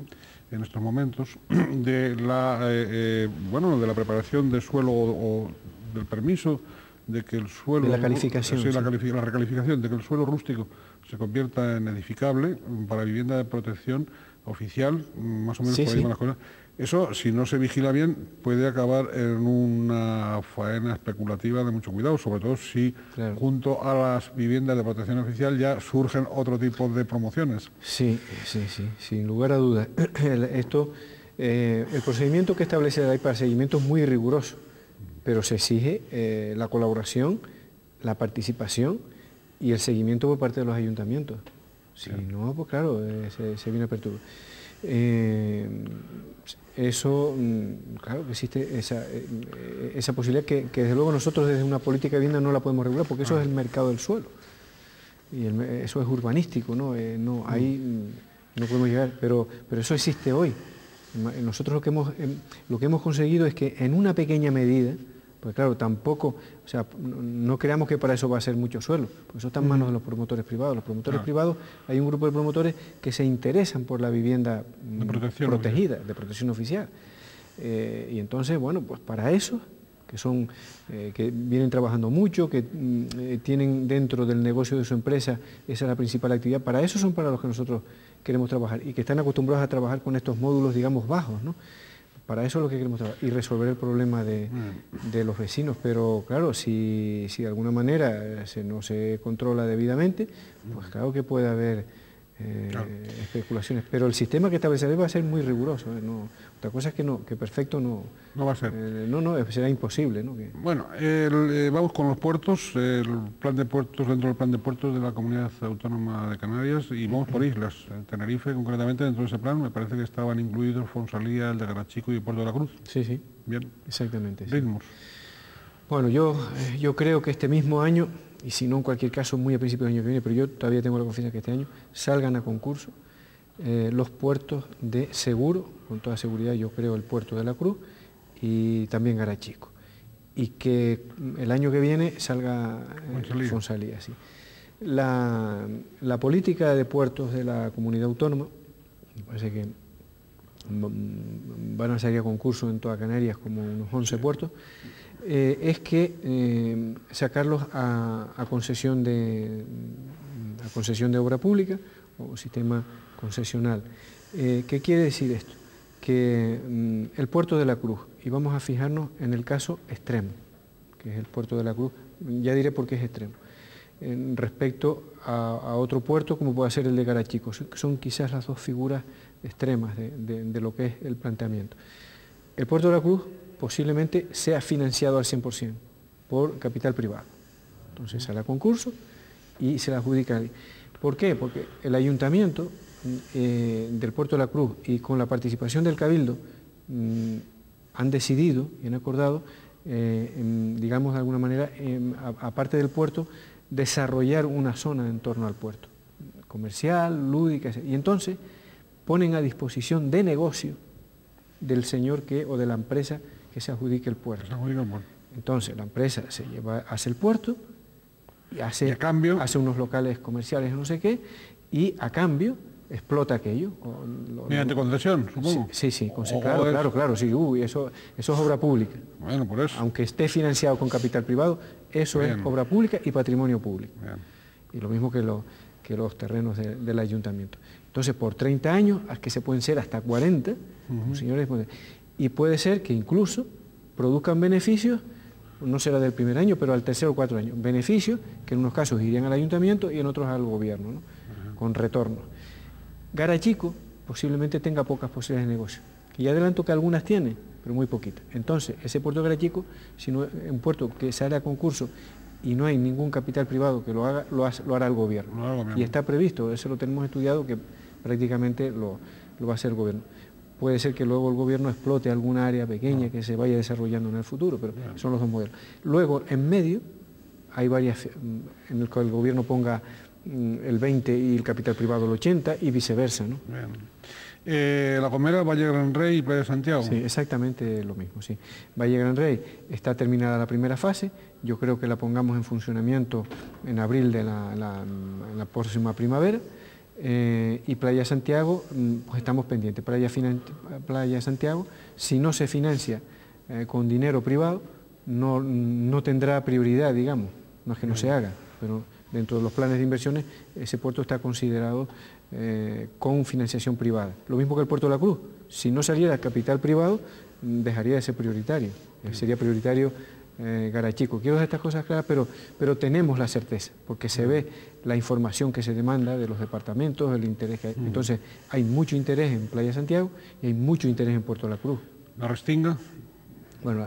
S1: en estos momentos, de la preparación de suelo o del permiso de que el suelo...
S2: De la calificación.
S1: Sí, la recalificación, de que el suelo rústico se convierta en edificable para vivienda de protección oficial, más o menos por ahí van las cosas. Eso, si no se vigila bien, puede acabar en una faena especulativa de mucho cuidado, sobre todo si junto a las viviendas de protección oficial ya surgen otro tipo de promociones.
S2: Sí, sin lugar a dudas. El procedimiento que establece la ley para seguimiento es muy riguroso, pero se exige la colaboración, la participación y el seguimiento por parte de los ayuntamientos. Si no, pues claro, se viene a perturbar. Eso, claro que existe esa posibilidad que desde luego nosotros desde una política de vivienda no la podemos regular, porque eso es el mercado del suelo, y eso es urbanístico, ¿no? Ahí no podemos llegar, pero eso existe hoy. Nosotros lo que hemos conseguido es que en una pequeña medida, pues claro, tampoco, o sea, no creamos que para eso va a ser mucho suelo, porque eso está en manos de los promotores privados. Los promotores privados, hay un grupo de promotores que se interesan por la vivienda protegida, de protección oficial. Y entonces, bueno, pues para eso, que vienen trabajando mucho, que tienen dentro del negocio de su empresa, esa es la principal actividad, para eso son para los que nosotros queremos trabajar y que están acostumbrados a trabajar con estos módulos, digamos, bajos, ¿no? Para eso es lo que queremos trabajar y resolver el problema de los vecinos. Pero claro, si de alguna manera no se controla debidamente, pues claro que puede haber especulaciones. Pero el sistema que estableceré va a ser muy riguroso. Otra cosa es que perfecto no
S1: va a ser.
S2: Será imposible, ¿no?
S1: Bueno, vamos con los puertos, el plan de puertos dentro del plan de puertos de la Comunidad Autónoma de Canarias, y vamos por islas. Tenerife, concretamente, dentro de ese plan, me parece que estaban incluidos Fonsalía, el de Garachico y Puerto de la Cruz.
S2: Sí.
S1: Bien.
S2: Exactamente.
S1: Ritmos.
S2: Bueno, yo creo que este mismo año, y si no en cualquier caso muy a principios del año que viene, pero yo todavía tengo la confianza que este año salgan a concurso los puertos de seguro, con toda seguridad yo creo el puerto de la Cruz y también Garachico, y que el año que viene salga Fonsalía. Sí. La política de puertos de la comunidad autónoma, me parece que van a salir a concurso en toda Canarias como unos 11 puertos, es que sacarlos a concesión de obra pública o sistema concesional. ¿Qué quiere decir esto? Que el puerto de la Cruz, y vamos a fijarnos en el caso extremo, que es el puerto de la Cruz, ya diré por qué es extremo, respecto a otro puerto como puede ser el de Garachico, son quizás las dos figuras extremas de lo que es el planteamiento. El puerto de la Cruz posiblemente sea financiado al 100% por capital privado. Entonces sale a concurso y se la adjudica. ¿Por qué? Porque el ayuntamiento del puerto de la Cruz y con la participación del Cabildo han decidido y han acordado, digamos de alguna manera, aparte del puerto, desarrollar una zona en torno al puerto, comercial, lúdica, y entonces ponen a disposición de negocio del señor o de la empresa que se adjudique el puerto. Entonces la empresa hace el puerto y hace unos locales comerciales, no sé qué, y a cambio explota aquello.
S1: ¿Mediante concesión, supongo?
S2: Sí, claro, sí, eso es obra pública.
S1: Bueno, por eso.
S2: Aunque esté financiado con capital privado, eso es obra pública y patrimonio público. Bien. Y lo mismo que los terrenos del ayuntamiento. Entonces, por 30 años, que se pueden ser hasta 40, señores, y puede ser que incluso produzcan beneficios, no será del primer año, pero al tercer o cuarto año, beneficios que en unos casos irían al ayuntamiento y en otros al gobierno, ¿no? Con retorno. Garachico posiblemente tenga pocas posibilidades de negocio, y adelanto que algunas tiene, pero muy poquitas. Entonces, ese puerto de Garachico, si no es un puerto que sale a concurso y no hay ningún capital privado que lo haga, lo hará el gobierno. Y está previsto, eso lo tenemos estudiado, que prácticamente lo va a hacer el gobierno. Puede ser que luego el gobierno explote alguna área pequeña que se vaya desarrollando en el futuro, pero son los dos modelos. Luego, en medio, hay varias en el que el gobierno ponga el 20 y el capital privado el 80 y viceversa, ¿no?
S1: La Gomera, Valle Gran Rey y Playa de Santiago.
S2: Sí, exactamente lo mismo, sí. Valle Gran Rey está terminada la primera fase, yo creo que la pongamos en funcionamiento en abril de la próxima primavera, y Playa Santiago, pues estamos pendientes. Playa Santiago, si no se financia con dinero privado, no tendrá prioridad, digamos, no es que no se haga, pero dentro de los planes de inversiones ese puerto está considerado con financiación privada. Lo mismo que el puerto de la Cruz, si no saliera capital privado, dejaría de ser prioritario, sería prioritario Garachico. Quiero dejar estas cosas claras, pero tenemos la certeza, porque se ve la información que se demanda de los departamentos, el interés que hay. Entonces, hay mucho interés en Playa Santiago y hay mucho interés en Puerto La Cruz.
S1: ¿La Restinga?
S2: Bueno,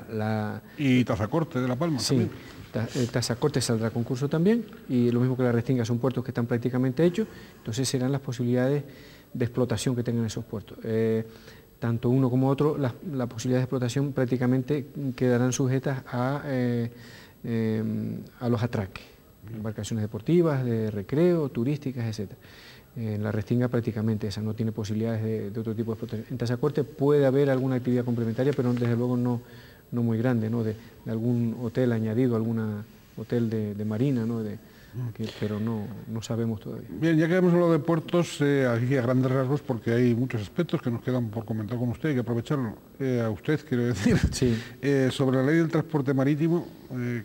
S1: y Tazacorte de La Palma
S2: sí, también. Tazacorte saldrá a concurso también, y lo mismo que la Restinga, son puertos que están prácticamente hechos, entonces serán las posibilidades de explotación que tengan esos puertos. Tanto uno como otro, las posibilidades de explotación prácticamente quedarán sujetas a los atraques, embarcaciones deportivas, de recreo, turísticas, etc. En la Restinga prácticamente esa no tiene posibilidades de otro tipo de explotación. En Tazacorte puede haber alguna actividad complementaria, pero desde luego no muy grande, ¿no? De algún hotel añadido, algún hotel de marina, ¿no? Pero no sabemos todavía.
S1: Bien, ya que hemos hablado de puertos, aquí a grandes rasgos, porque hay muchos aspectos que nos quedan por comentar con usted, hay que aprovecharlo. A usted, quiero decir,
S2: sí.
S1: Sobre la ley del transporte marítimo,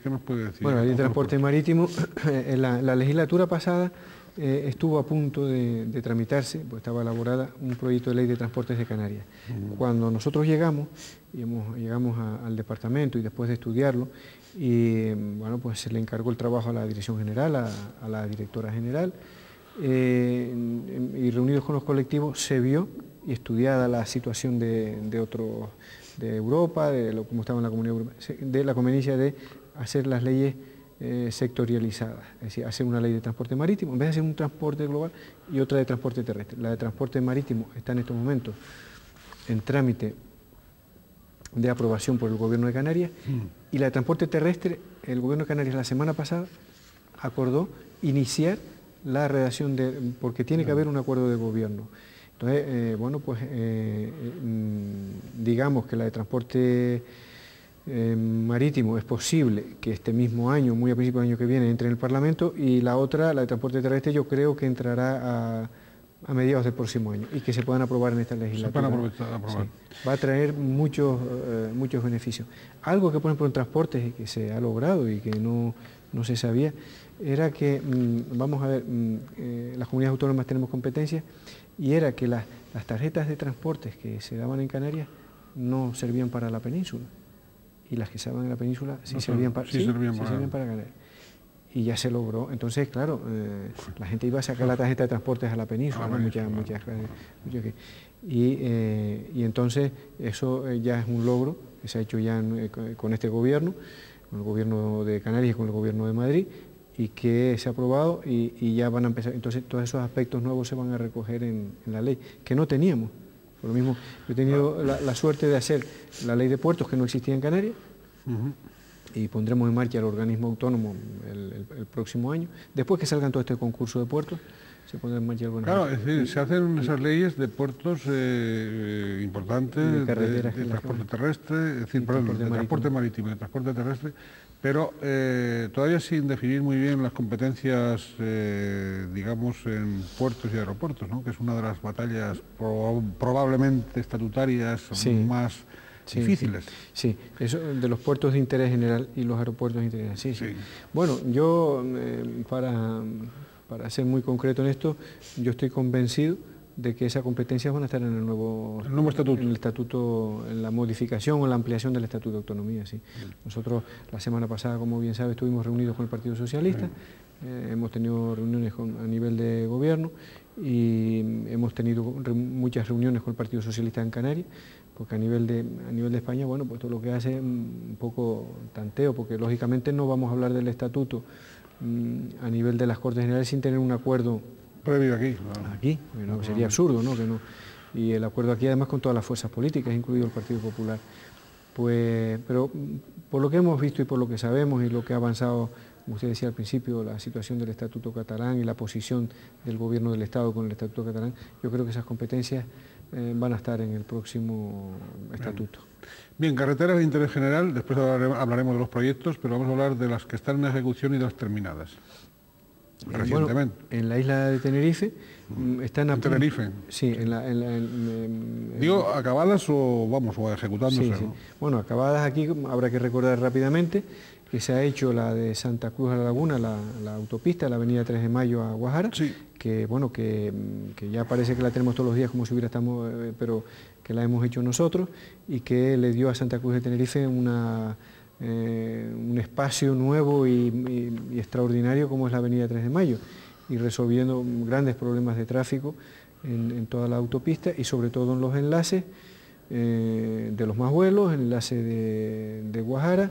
S1: ¿qué nos puede decir?
S2: Bueno, la ley del transporte marítimo, en la legislatura pasada estuvo a punto de tramitarse, pues estaba elaborada un proyecto de ley de transportes de Canarias. Cuando nosotros llegamos al departamento y después de estudiarlo, y bueno, pues se le encargó el trabajo a la dirección general, a la directora general, y reunidos con los colectivos se vio y estudiada la situación de Europa, de cómo estaba en la Comunidad Europea, de la conveniencia de hacer las leyes sectorializadas, es decir, hacer una ley de transporte marítimo, en vez de hacer un transporte global y otra de transporte terrestre. La de transporte marítimo está en estos momentos en trámite de aprobación por el Gobierno de Canarias, y la de transporte terrestre, el Gobierno de Canarias la semana pasada acordó iniciar la redacción porque tiene que haber un acuerdo de gobierno. Entonces, bueno, pues digamos que la de transporte marítimo es posible que este mismo año, muy a principios del año que viene, entre en el Parlamento, y la otra, la de transporte terrestre, yo creo que entrará a mediados del próximo año y que se puedan aprobar en esta legislatura.
S1: Se pueden aprobar.
S2: Sí. Va a traer muchos beneficios. Algo que, por ejemplo, en transportes que se ha logrado y que no se sabía, era que, vamos a ver, las comunidades autónomas tenemos competencias, y era que las tarjetas de transportes que se daban en Canarias no servían para la península, y las que se daban en la península sí servían para Canarias. Y ya se logró. Entonces, claro, la gente iba a sacar la tarjeta de transportes a la península, ¿no? Y entonces eso ya es un logro que se ha hecho ya con este gobierno, con el gobierno de Canarias y con el gobierno de Madrid, y que se ha aprobado y ya van a empezar. Entonces todos esos aspectos nuevos se van a recoger en la ley, que no teníamos. Por lo mismo, yo he tenido la suerte de hacer la ley de puertos, que no existía en Canarias, y pondremos en marcha el organismo autónomo el próximo año. Después que salgan todo este concurso de puertos, se pondrá en marcha el organismo.
S1: Claro, es decir, se hacen esas leyes de puertos importantes,
S2: de carreteras,
S1: de transporte terrestre, es decir, perdón, de transporte marítimo, de transporte terrestre, pero todavía sin definir muy bien las competencias, digamos, en puertos y aeropuertos, ¿no? Que es una de las batallas probablemente estatutarias más difíciles.
S2: Sí, eso de los puertos de interés general y los aeropuertos de interés general. Sí. Bueno, yo, para ser muy concreto en esto, yo estoy convencido de que esas competencias van a estar en el nuevo
S1: estatuto.
S2: En el estatuto, en la modificación o la ampliación del Estatuto de Autonomía, sí. Nosotros la semana pasada, como bien sabe, estuvimos reunidos con el Partido Socialista, hemos tenido reuniones a nivel de gobierno, y hemos tenido muchas reuniones con el Partido Socialista en Canarias, porque a nivel de España, bueno, pues todo lo que hace es un poco tanteo, porque lógicamente no vamos a hablar del estatuto a nivel de las Cortes Generales sin tener un acuerdo
S1: previo aquí.
S2: Aquí, bueno, sería absurdo, ¿no? Y el acuerdo aquí además con todas las fuerzas políticas, incluido el Partido Popular. Pues, pero por lo que hemos visto y por lo que sabemos y lo que ha avanzado, como usted decía al principio, la situación del Estatuto Catalán y la posición del Gobierno del Estado con el Estatuto Catalán, yo creo que esas competencias van a estar en el próximo estatuto.
S1: Bien, carreteras de interés general, después hablaremos de los proyectos, pero vamos a hablar de las que están en ejecución y de las terminadas. recientemente.
S2: Bueno, en la isla de Tenerife están a
S1: Tenerife.
S2: Sí,
S1: Digo, acabadas o vamos, o ejecutándose.
S2: Sí, sí.
S1: ¿no?
S2: Bueno, acabadas aquí, habrá que recordar rápidamente que se ha hecho la de Santa Cruz a la Laguna, la autopista, la avenida 3 de Mayo a Guajara,
S1: Sí.
S2: que bueno, que ya parece que la tenemos todos los días como si hubiera estamos, pero que la hemos hecho nosotros y que le dio a Santa Cruz de Tenerife un espacio nuevo y extraordinario como es la avenida 3 de Mayo, y resolviendo grandes problemas de tráfico en toda la autopista y sobre todo en los enlaces de los más vuelos, el enlace de Guajara,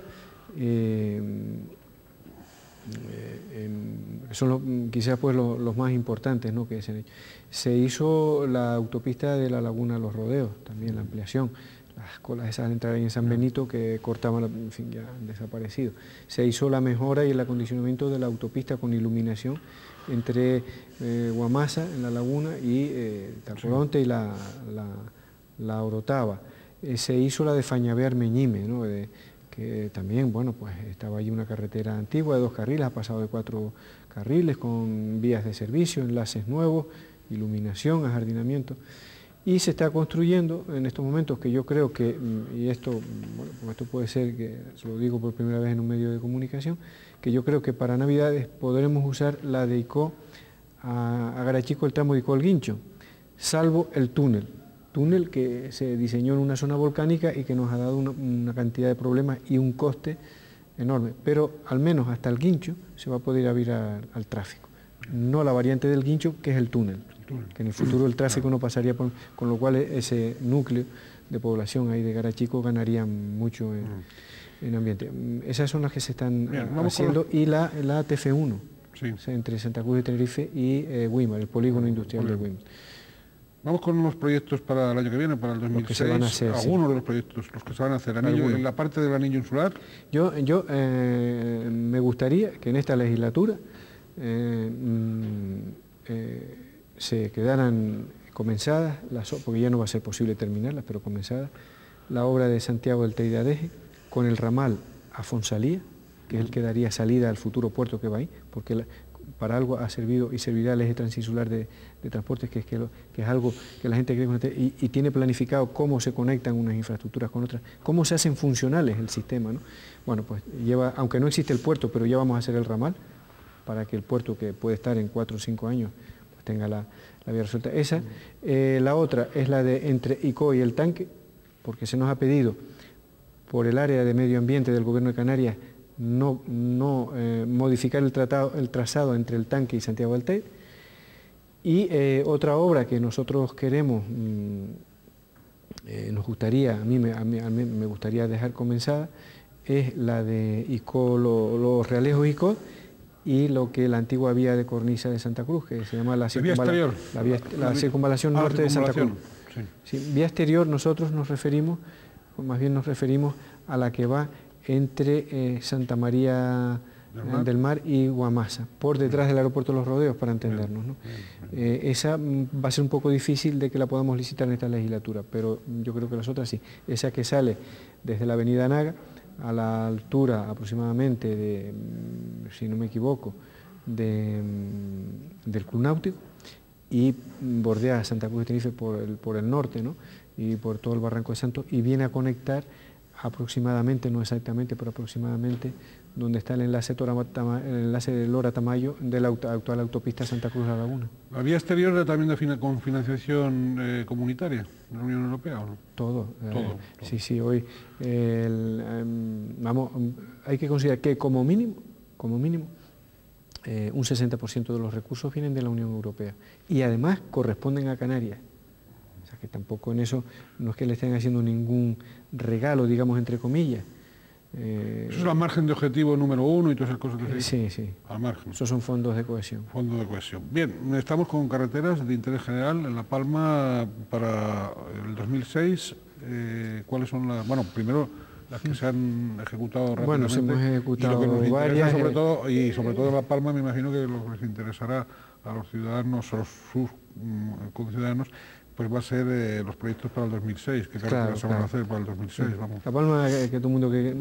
S2: son quizás pues los más importantes, ¿no?, que se han hecho. Se hizo la autopista de la Laguna Los Rodeos, también la ampliación, las colas esas de entrar ahí en San Benito que cortaban, en fin, ya han desaparecido. Se hizo la mejora y el acondicionamiento de la autopista con iluminación entre Guamasa, en la laguna, y Tacoronte y la Orotava. Se hizo la de Fañabé-Armeñime, ¿no?, que también, bueno, pues estaba allí una carretera antigua de 2 carriles, ha pasado de 4 carriles con vías de servicio, enlaces nuevos, iluminación, ajardinamiento. Y se está construyendo en estos momentos, que yo creo que, y esto, bueno, pues esto puede ser que lo digo por primera vez en un medio de comunicación, que yo creo que para Navidades podremos usar la de Icó a Garachico, el tramo de Icó al Guincho, salvo el túnel que se diseñó en una zona volcánica y que nos ha dado una cantidad de problemas y un coste enorme, pero al menos hasta el Guincho se va a poder abrir al tráfico, no la variante del Guincho, que es el túnel, que en el futuro el tráfico no pasaría por, con lo cual ese núcleo de población ahí de Garachico ganaría mucho en ambiente. Esas son las que se están haciendo, y la TF1,
S1: sí,
S2: o sea, entre Santa Cruz de Tenerife y Güímar, el polígono industrial de Güímar.
S1: Vamos con los proyectos para el año que viene, para el 2006.
S2: Que se van a hacer,
S1: algunos
S2: sí,
S1: de los proyectos, los que se van a hacer. En la parte del anillo insular.
S2: Yo me gustaría que en esta legislatura se quedaran comenzadas, porque ya no va a ser posible terminarlas, pero comenzadas, la obra de Santiago del Teide con el ramal a Fonsalía, que es el que daría salida al futuro puerto que va ahí, porque para algo ha servido y servirá el eje transinsular de transportes, que es algo que la gente cree y tiene planificado cómo se conectan unas infraestructuras con otras, cómo se hacen funcionales el sistema, ¿no? Bueno, pues aunque no existe el puerto, pero ya vamos a hacer el ramal para que el puerto, que puede estar en 4 o 5 años, pues tenga la vía resuelta. Esa. La otra es la de entre Icó y el tanque, porque se nos ha pedido por el área de medio ambiente del Gobierno de Canarias no modificar el trazado entre el tanque y Santiago del Teide. Y otra obra que nosotros queremos, nos gustaría, a mí me gustaría dejar comenzada, es la de Icó, los Realejos Icó, y lo que la antigua vía de cornisa de Santa Cruz, que se llama la circunvalación norte de Santa Cruz.
S1: Sí.
S2: Sí, vía exterior nosotros nos referimos a la que va entre Santa María del Mar y Guamasa, por detrás del aeropuerto de Los Rodeos, para entendernos, ¿no? Esa va a ser un poco difícil de que la podamos licitar en esta legislatura, pero yo creo que las otras sí. Esa que sale desde la avenida Naga, a la altura aproximadamente de, si no me equivoco, del Club Náutico, y bordea Santa Cruz de Tenerife por el norte, ¿no?, y por todo el Barranco de Santo, y viene a conectar aproximadamente, no exactamente, pero aproximadamente, donde está el enlace de Lora-Tamayo de la actual autopista Santa Cruz-La Laguna.
S1: ¿La vía exterior también con financiación comunitaria de la Unión Europea o no?
S2: Todo. Sí, sí, hoy hay que considerar que como mínimo, un 60% de los recursos vienen de la Unión Europea y además corresponden a Canarias. O sea que tampoco en eso no es que le estén haciendo ningún regalo, digamos, entre comillas.
S1: Eso es al margen de objetivo número 1 y todas esas cosas que se dicen.
S2: Sí.
S1: Al margen.
S2: Esos son fondos de cohesión.
S1: Fondos de cohesión. Bien, estamos con carreteras de interés general en La Palma para el 2006. ¿Cuáles son las...? Bueno, primero las que se han ejecutado rápidamente.
S2: Bueno, se hemos ejecutado
S1: y lo que nos
S2: varias.
S1: sobre todo en La Palma, me imagino que lo que les interesará a los ciudadanos, a sus conciudadanos, pues va a ser los proyectos para el 2006, que claro, se van a hacer para el 2006. Sí. Vamos.
S2: La Palma, que todo el mundo que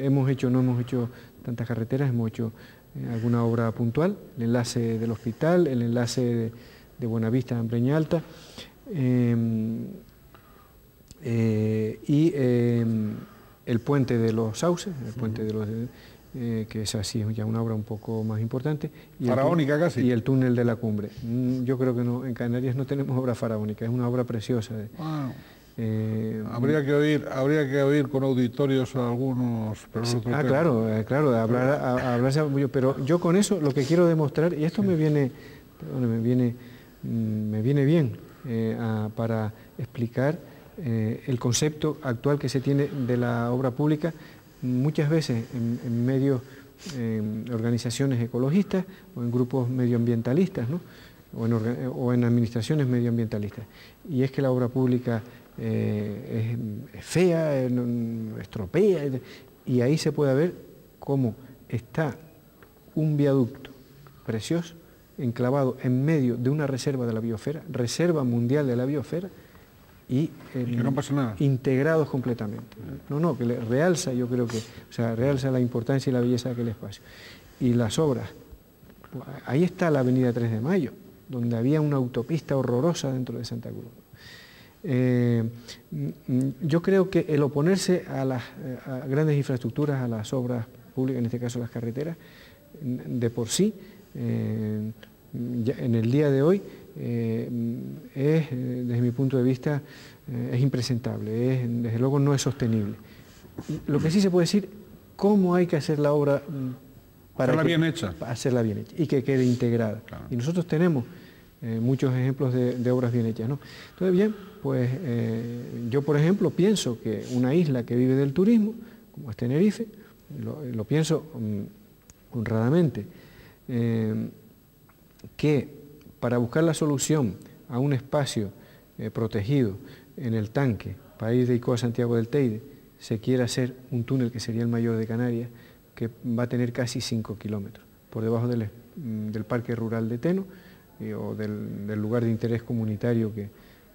S2: hemos hecho, no hemos hecho tantas carreteras, hemos hecho alguna obra puntual, el enlace del hospital, el enlace de Buenavista en Breña Alta, y el puente de los Sauces, el puente de los... que es así, es ya una obra un poco más importante. Y
S1: faraónica casi.
S2: Y el túnel de la Cumbre. Yo creo que no, en Canarias no tenemos obra faraónica, es una obra preciosa.
S1: Habría que oír con auditorios a algunos...
S2: claro, pero yo con eso lo que quiero demostrar, y esto me viene bien para explicar el concepto actual que se tiene de la obra pública, muchas veces en medios, organizaciones ecologistas o en grupos medioambientalistas, ¿no? o en administraciones medioambientalistas. Y es que la obra pública es fea, estropea, y ahí se puede ver cómo está un viaducto precioso enclavado en medio de una reserva de la biosfera, reserva mundial de la biosfera, y
S1: que no pasa nada.
S2: Integrados completamente. No, que le realza, yo creo que, realza la importancia y la belleza de aquel espacio. Y las obras, ahí está la avenida 3 de Mayo, donde había una autopista horrorosa dentro de Santa Cruz. Yo creo que el oponerse a las grandes infraestructuras, a las obras públicas, en este caso las carreteras, de por sí, ya en el día de hoy, desde mi punto de vista, es impresentable, desde luego no es sostenible. Lo que sí se puede decir, cómo hay que hacer la obra para hacerla bien hecha y que quede integrada. Claro. Y nosotros tenemos muchos ejemplos de obras bien hechas, ¿no? Entonces, bien, pues yo, por ejemplo, pienso que una isla que vive del turismo, como es Tenerife, lo pienso honradamente, que para buscar la solución a un espacio protegido en el tanque para ir de Icoa a Santiago del Teide, se quiere hacer un túnel que sería el mayor de Canarias, que va a tener casi 5 kilómetros, por debajo del Parque Rural de Teno o del lugar de interés comunitario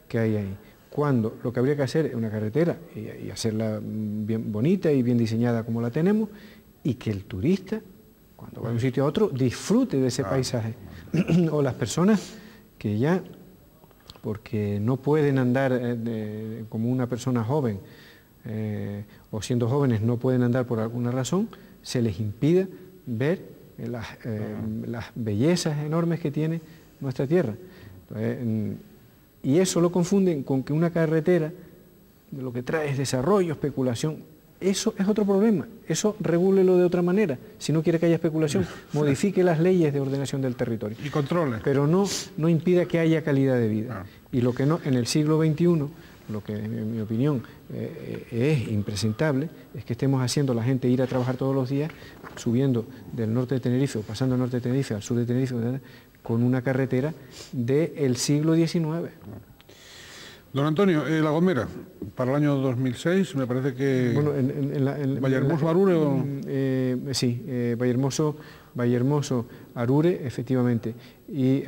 S2: que hay ahí. Cuando lo que habría que hacer es una carretera y hacerla bien bonita y bien diseñada como la tenemos, y que el turista, cuando va de un sitio a otro, disfrute de ese paisaje. O las personas que ya, porque no pueden andar como una persona joven, o siendo jóvenes no pueden andar por alguna razón, se les impida ver las bellezas enormes que tiene nuestra tierra. Y eso lo confunden con que una carretera lo que trae es desarrollo, especulación. Eso es otro problema, eso regúlelo de otra manera. Si no quiere que haya especulación, modifique las leyes de ordenación del territorio.
S1: Y controle.
S2: Pero no impida que haya calidad de vida. Y lo que no, en el siglo XXI, lo que en mi opinión es impresentable, es que estemos haciendo a la gente ir a trabajar todos los días, subiendo del norte de Tenerife o pasando del norte de Tenerife al sur de Tenerife, con una carretera del siglo XIX.
S1: Don Antonio, La Gomera, para el año 2006, me parece que...
S2: Bueno,
S1: ¿Vallehermoso, Arure o...?
S2: Sí, Vallehermoso, Arure, efectivamente. Y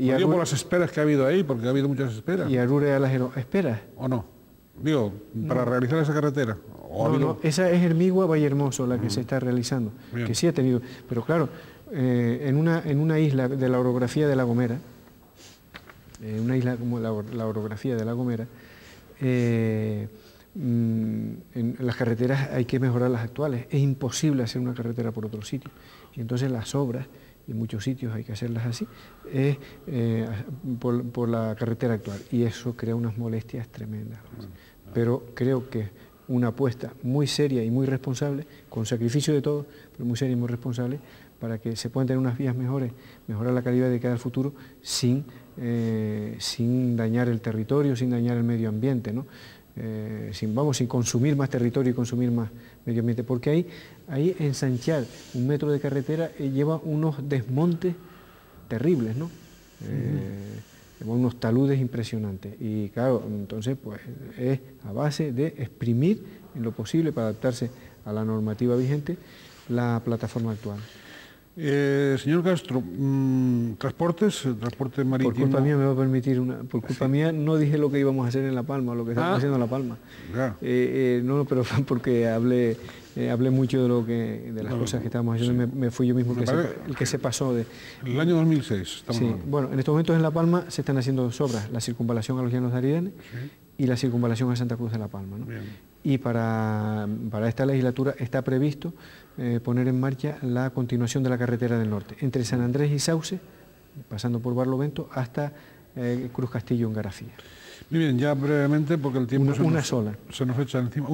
S1: Arure, por las esperas que ha habido ahí, porque ha habido muchas esperas.
S2: ¿Y Arure a las esperas?
S1: ¿O no? Digo, para realizar esa carretera.
S2: No, esa es Hermigua Vallehermoso la que se está realizando, que sí ha tenido... Pero claro, en una isla de la orografía de La Gomera, una isla como la orografía de La Gomera, en las carreteras hay que mejorar las actuales. Es imposible hacer una carretera por otro sitio. Y entonces las obras, y en muchos sitios hay que hacerlas así, es por la carretera actual. Y eso crea unas molestias tremendas. Pero creo que una apuesta muy seria y muy responsable, con sacrificio de todos, pero muy seria y muy responsable, para que se puedan tener unas vías mejores, mejorar la calidad de vida del futuro, sin dañar el territorio, sin dañar el medio ambiente, ¿no? Sin consumir más territorio y consumir más medio ambiente, porque ahí ensanchar 1 metro de carretera lleva unos desmontes terribles, ¿no? Lleva unos taludes impresionantes, y claro, entonces pues es a base de exprimir en lo posible para adaptarse a la normativa vigente la plataforma actual.
S1: Señor Castro, transporte marítimo...
S2: Por culpa mía me va a permitir por culpa mía no dije lo que íbamos a hacer en La Palma, lo que estamos haciendo en La Palma. No, pero porque hablé hablé mucho de las cosas que estábamos haciendo, me fui yo mismo el que se pasó de...
S1: El año 2006 estamos
S2: sí,
S1: hablando.
S2: bueno, en estos momentos en La Palma se están haciendo dos obras, la circunvalación a los Llanos de Aridane y la circunvalación a Santa Cruz de La Palma, ¿no? Y para esta legislatura está previsto poner en marcha la continuación de la carretera del norte, entre San Andrés y Sauce, pasando por Barlovento, hasta Cruz Castillo en Garafía.
S1: Muy bien, ya brevemente, porque el tiempo se nos echa encima.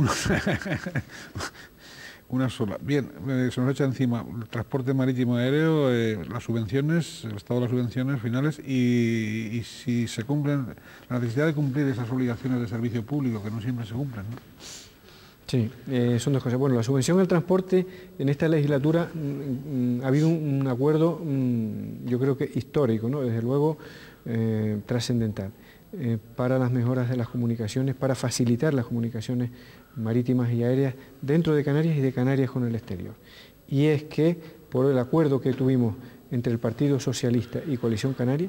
S1: Una sola. Bien, se nos echa encima el transporte marítimo aéreo, las subvenciones, el estado de las subvenciones finales y si se cumplen, la necesidad de cumplir esas obligaciones de servicio público que no siempre se cumplen, ¿no?
S2: Sí, son dos cosas. Bueno, la subvención al transporte en esta legislatura ha habido un acuerdo, yo creo que histórico, ¿no? Desde luego trascendental, para las mejoras de las comunicaciones, para facilitar las comunicaciones marítimas y aéreas dentro de Canarias y de Canarias con el exterior. Y es que por el acuerdo que tuvimos entre el Partido Socialista y Coalición Canaria,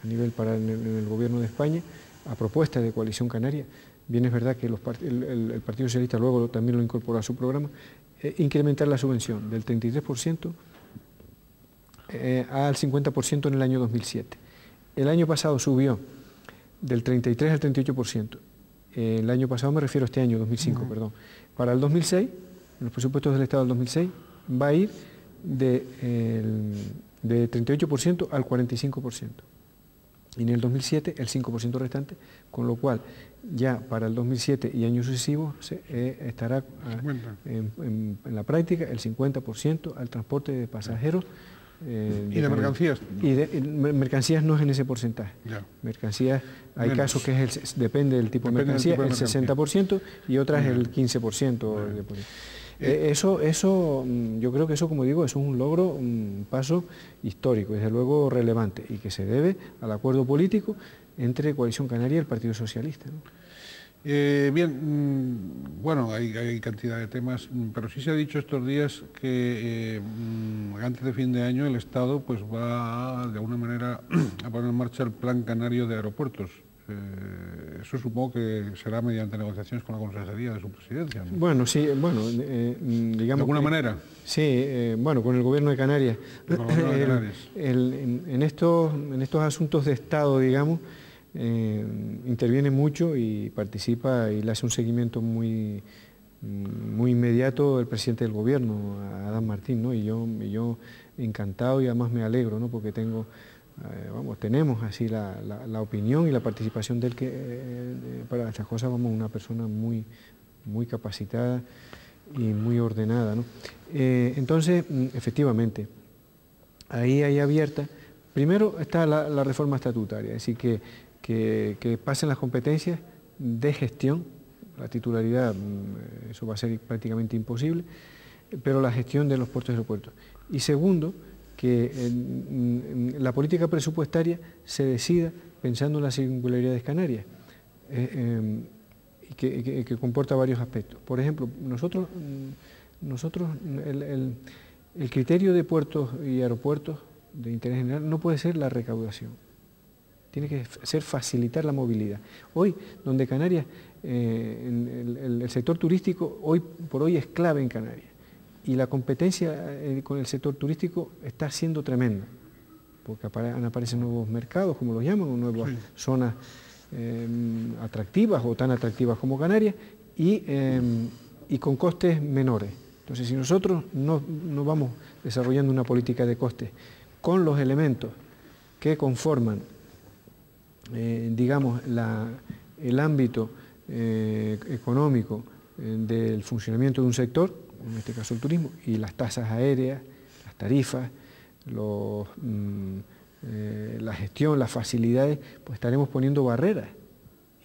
S2: a nivel en el Gobierno de España, a propuesta de Coalición Canaria, bien es verdad que el Partido Socialista luego también lo incorporó a su programa, incrementar la subvención del 33% al 50% en el año 2007. El año pasado subió del 33 al 38%. El año pasado me refiero a este año, 2005, perdón. Para el 2006, en los presupuestos del Estado del 2006, va a ir de 38% al 45%. Y en el 2007 el 5% restante, con lo cual ya para el 2007 y años sucesivos estará en la práctica el 50% al transporte de pasajeros.
S1: ¿Y de mercancías?
S2: Y de mercancías no es en ese porcentaje.
S1: Ya.
S2: Mercancías, hay casos que depende del tipo de mercancía, el 60% y otras el 15%. Eso, yo creo que eso, como digo, eso es un logro, un paso histórico, desde luego relevante, y que se debe al acuerdo político entre Coalición Canaria y el Partido Socialista, ¿no?
S1: Bien, bueno, hay cantidad de temas, pero sí se ha dicho estos días que antes de fin de año el Estado pues va de alguna manera a poner en marcha el Plan Canario de Aeropuertos. Eso supongo que será mediante negociaciones con la Consejería de su presidencia, ¿no?
S2: Bueno, sí, bueno, digamos... ¿De
S1: alguna manera?
S2: Sí, bueno, con el Gobierno de Canarias. En estos asuntos de Estado, digamos, interviene mucho y participa y le hace un seguimiento muy inmediato el presidente del Gobierno, Adán Martín, ¿no? Y yo encantado y además me alegro, ¿no? Porque tenemos así la opinión y la participación de él, que para estas cosas, una persona muy capacitada y muy ordenada, ¿no? Entonces, efectivamente, ahí hay abierta, primero está la reforma estatutaria, es decir, que pasen las competencias de gestión, la titularidad, eso va a ser prácticamente imposible, pero la gestión de los puertos y aeropuertos. Y segundo, que la política presupuestaria se decida pensando en las singularidades canarias, y que comporta varios aspectos. Por ejemplo, nosotros el criterio de puertos y aeropuertos de interés general no puede ser la recaudación, tiene que ser facilitar la movilidad. Hoy, donde Canarias, el sector turístico hoy por hoy es clave en Canarias, y la competencia con el sector turístico está siendo tremenda, porque aparecen nuevos mercados, como los llaman, o nuevas zonas atractivas o tan atractivas como Canarias, y con costes menores. Entonces, si nosotros no vamos desarrollando una política de costes con los elementos que conforman, digamos, el ámbito económico del funcionamiento de un sector, en este caso el turismo, y las tasas aéreas, las tarifas, la gestión, las facilidades, pues estaremos poniendo barreras.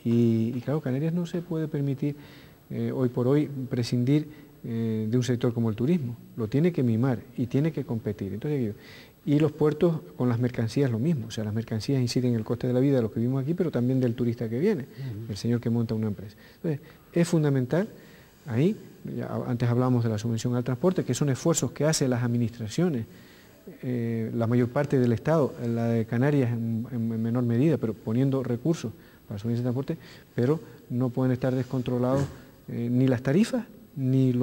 S2: Y claro, Canarias no se puede permitir hoy por hoy prescindir de un sector como el turismo, lo tiene que mimar y tiene que competir. Entonces, y los puertos con las mercancías lo mismo, o sea, las mercancías inciden en el coste de la vida de los que vivimos aquí, pero también del turista que viene, el señor que monta una empresa. Entonces, es fundamental ahí, antes hablábamos de la subvención al transporte, que son esfuerzos que hacen las administraciones, la mayor parte del Estado, la de Canarias en menor medida, pero poniendo recursos para la subvención al transporte, pero no pueden estar descontrolados ni las tarifas ni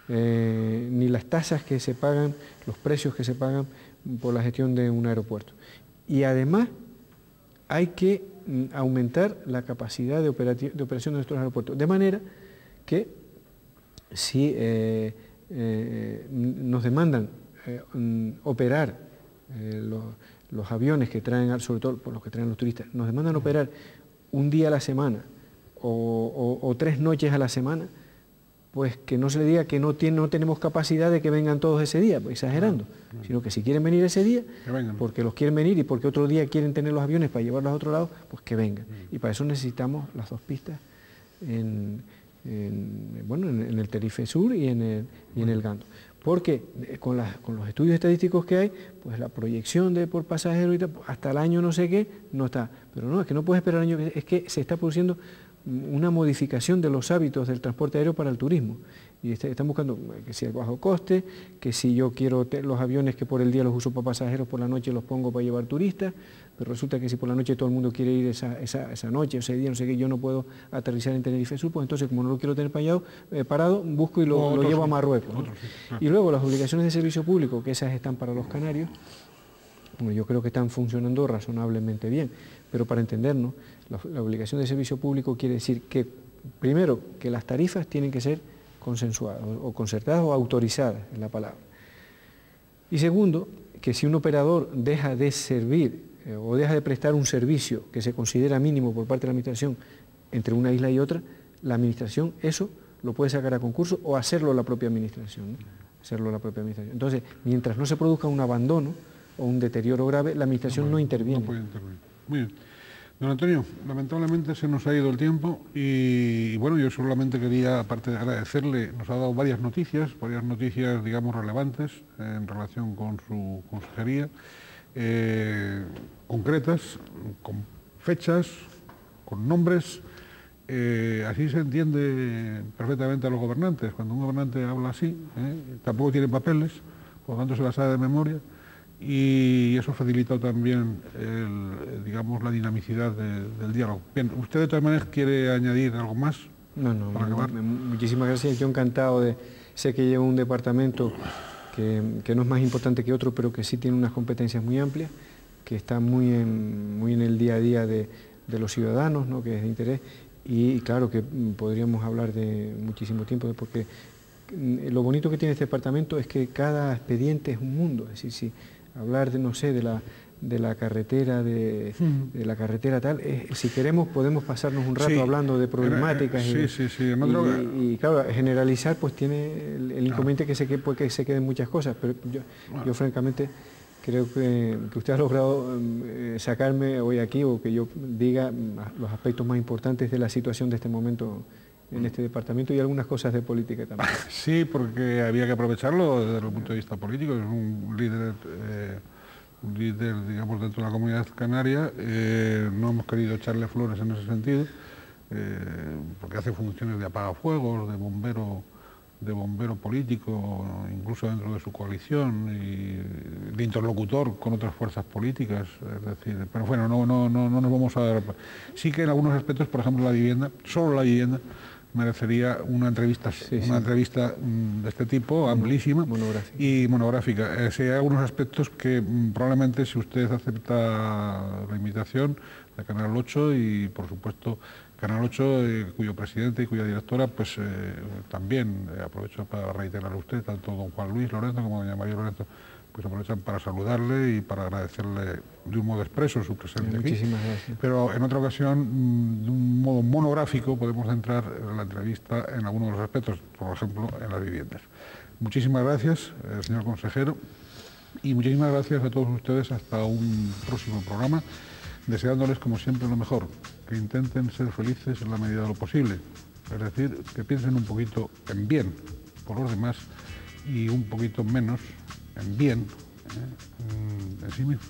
S2: ni las tasas que se pagan, los precios que se pagan por la gestión de un aeropuerto. Y además hay que aumentar la capacidad de operación de nuestros aeropuertos, de manera que si nos demandan operar los aviones que traen, sobre todo por los que traen los turistas, nos demandan operar un día a la semana o 3 noches a la semana, pues que no se le diga que no tenemos capacidad de que vengan todos ese día, pues exagerando, sino que si quieren venir ese día, porque los quieren venir y porque otro día quieren tener los aviones para llevarlos a otro lado, pues que vengan. Y para eso necesitamos las 2 pistas en el Tenerife Sur y en el Gando. Porque con los estudios estadísticos que hay, pues la proyección por pasajero y tal, hasta el año no sé qué, no está. Pero no, es que no puedes esperar el año, es que se está produciendo una modificación de los hábitos del transporte aéreo para el turismo. Y están buscando que si el bajo coste, que si yo quiero los aviones que por el día los uso para pasajeros, por la noche los pongo para llevar turistas, pero resulta que si por la noche todo el mundo quiere ir esa noche, ese día, no sé qué, yo no puedo aterrizar en Tenerife Sur, pues entonces como no lo quiero tener parado, busco y lo llevo a Marruecos, ¿no? Y luego las obligaciones de servicio público, que esas están para los canarios, bueno, yo creo que están funcionando razonablemente bien, pero para entendernos, la obligación de servicio público quiere decir que, primero, que las tarifas tienen que ser consensuadas, o concertadas o autorizadas, es la palabra. Y segundo, que si un operador deja de servir o deja de prestar un servicio que se considera mínimo por parte de la Administración entre una isla y otra, la Administración eso lo puede sacar a concurso o hacerlo la propia Administración, ¿no? Hacerlo la propia Administración. Entonces, mientras no se produzca un abandono o un deterioro grave, la Administración no interviene.
S1: No puede intervenir. Muy bien. Don Antonio, lamentablemente se nos ha ido el tiempo y bueno, yo solamente quería, aparte de agradecerle, nos ha dado varias noticias, digamos, relevantes en relación con su consejería, concretas, con fechas, con nombres. Así se entiende perfectamente a los gobernantes. Cuando un gobernante habla así, tampoco tiene papeles, por lo tanto se la sabe de memoria. Y eso facilita también, digamos, la dinamicidad del diálogo. Bien, ¿usted de todas maneras quiere añadir algo más?
S2: No, muchísimas gracias. Yo encantado sé que llevo un departamento que no es más importante que otro, pero que sí tiene unas competencias muy amplias, que está muy en el día a día de los ciudadanos, ¿no? Que es de interés. Y claro que podríamos hablar de muchísimo tiempo, porque lo bonito que tiene este departamento es que cada expediente es un mundo. Es decir, si hablar de, no sé, de la carretera, de la carretera tal, si queremos podemos pasarnos un rato hablando de problemáticas y claro, generalizar pues tiene el inconveniente que se queden muchas cosas, pero yo francamente creo que usted ha logrado sacarme hoy aquí o que yo diga los aspectos más importantes de la situación de este momento en este departamento y algunas cosas de política también.
S1: Sí, porque había que aprovecharlo desde el punto de vista político, es un líder, digamos, dentro de la comunidad canaria. No hemos querido echarle flores en ese sentido, porque hace funciones de apagafuegos, de bombero político, incluso dentro de su coalición, y de interlocutor con otras fuerzas políticas, es decir, pero bueno, no nos vamos a dar. Sí que en algunos aspectos, por ejemplo la vivienda, solo la vivienda, merecería una entrevista de este tipo, amplísima y monográfica. Sí, hay algunos aspectos que probablemente, si usted acepta la invitación de Canal 8 y por supuesto Canal 8, cuyo presidente y cuya directora, pues también aprovecho para reiterar a usted, tanto don Juan Luis Lorenzo como doña María Lorenzo, pues aprovechan para saludarle y para agradecerle de un modo expreso su presencia aquí.
S2: Muchísimas gracias.
S1: Pero en otra ocasión, de un modo monográfico, podemos centrar la entrevista en algunos de los aspectos, por ejemplo, en las viviendas. Muchísimas gracias, señor consejero, y muchísimas gracias a todos ustedes. Hasta un próximo programa, deseándoles, como siempre, lo mejor, que intenten ser felices en la medida de lo posible, es decir, que piensen un poquito en bien por los demás y un poquito menos en bien en sí mismos.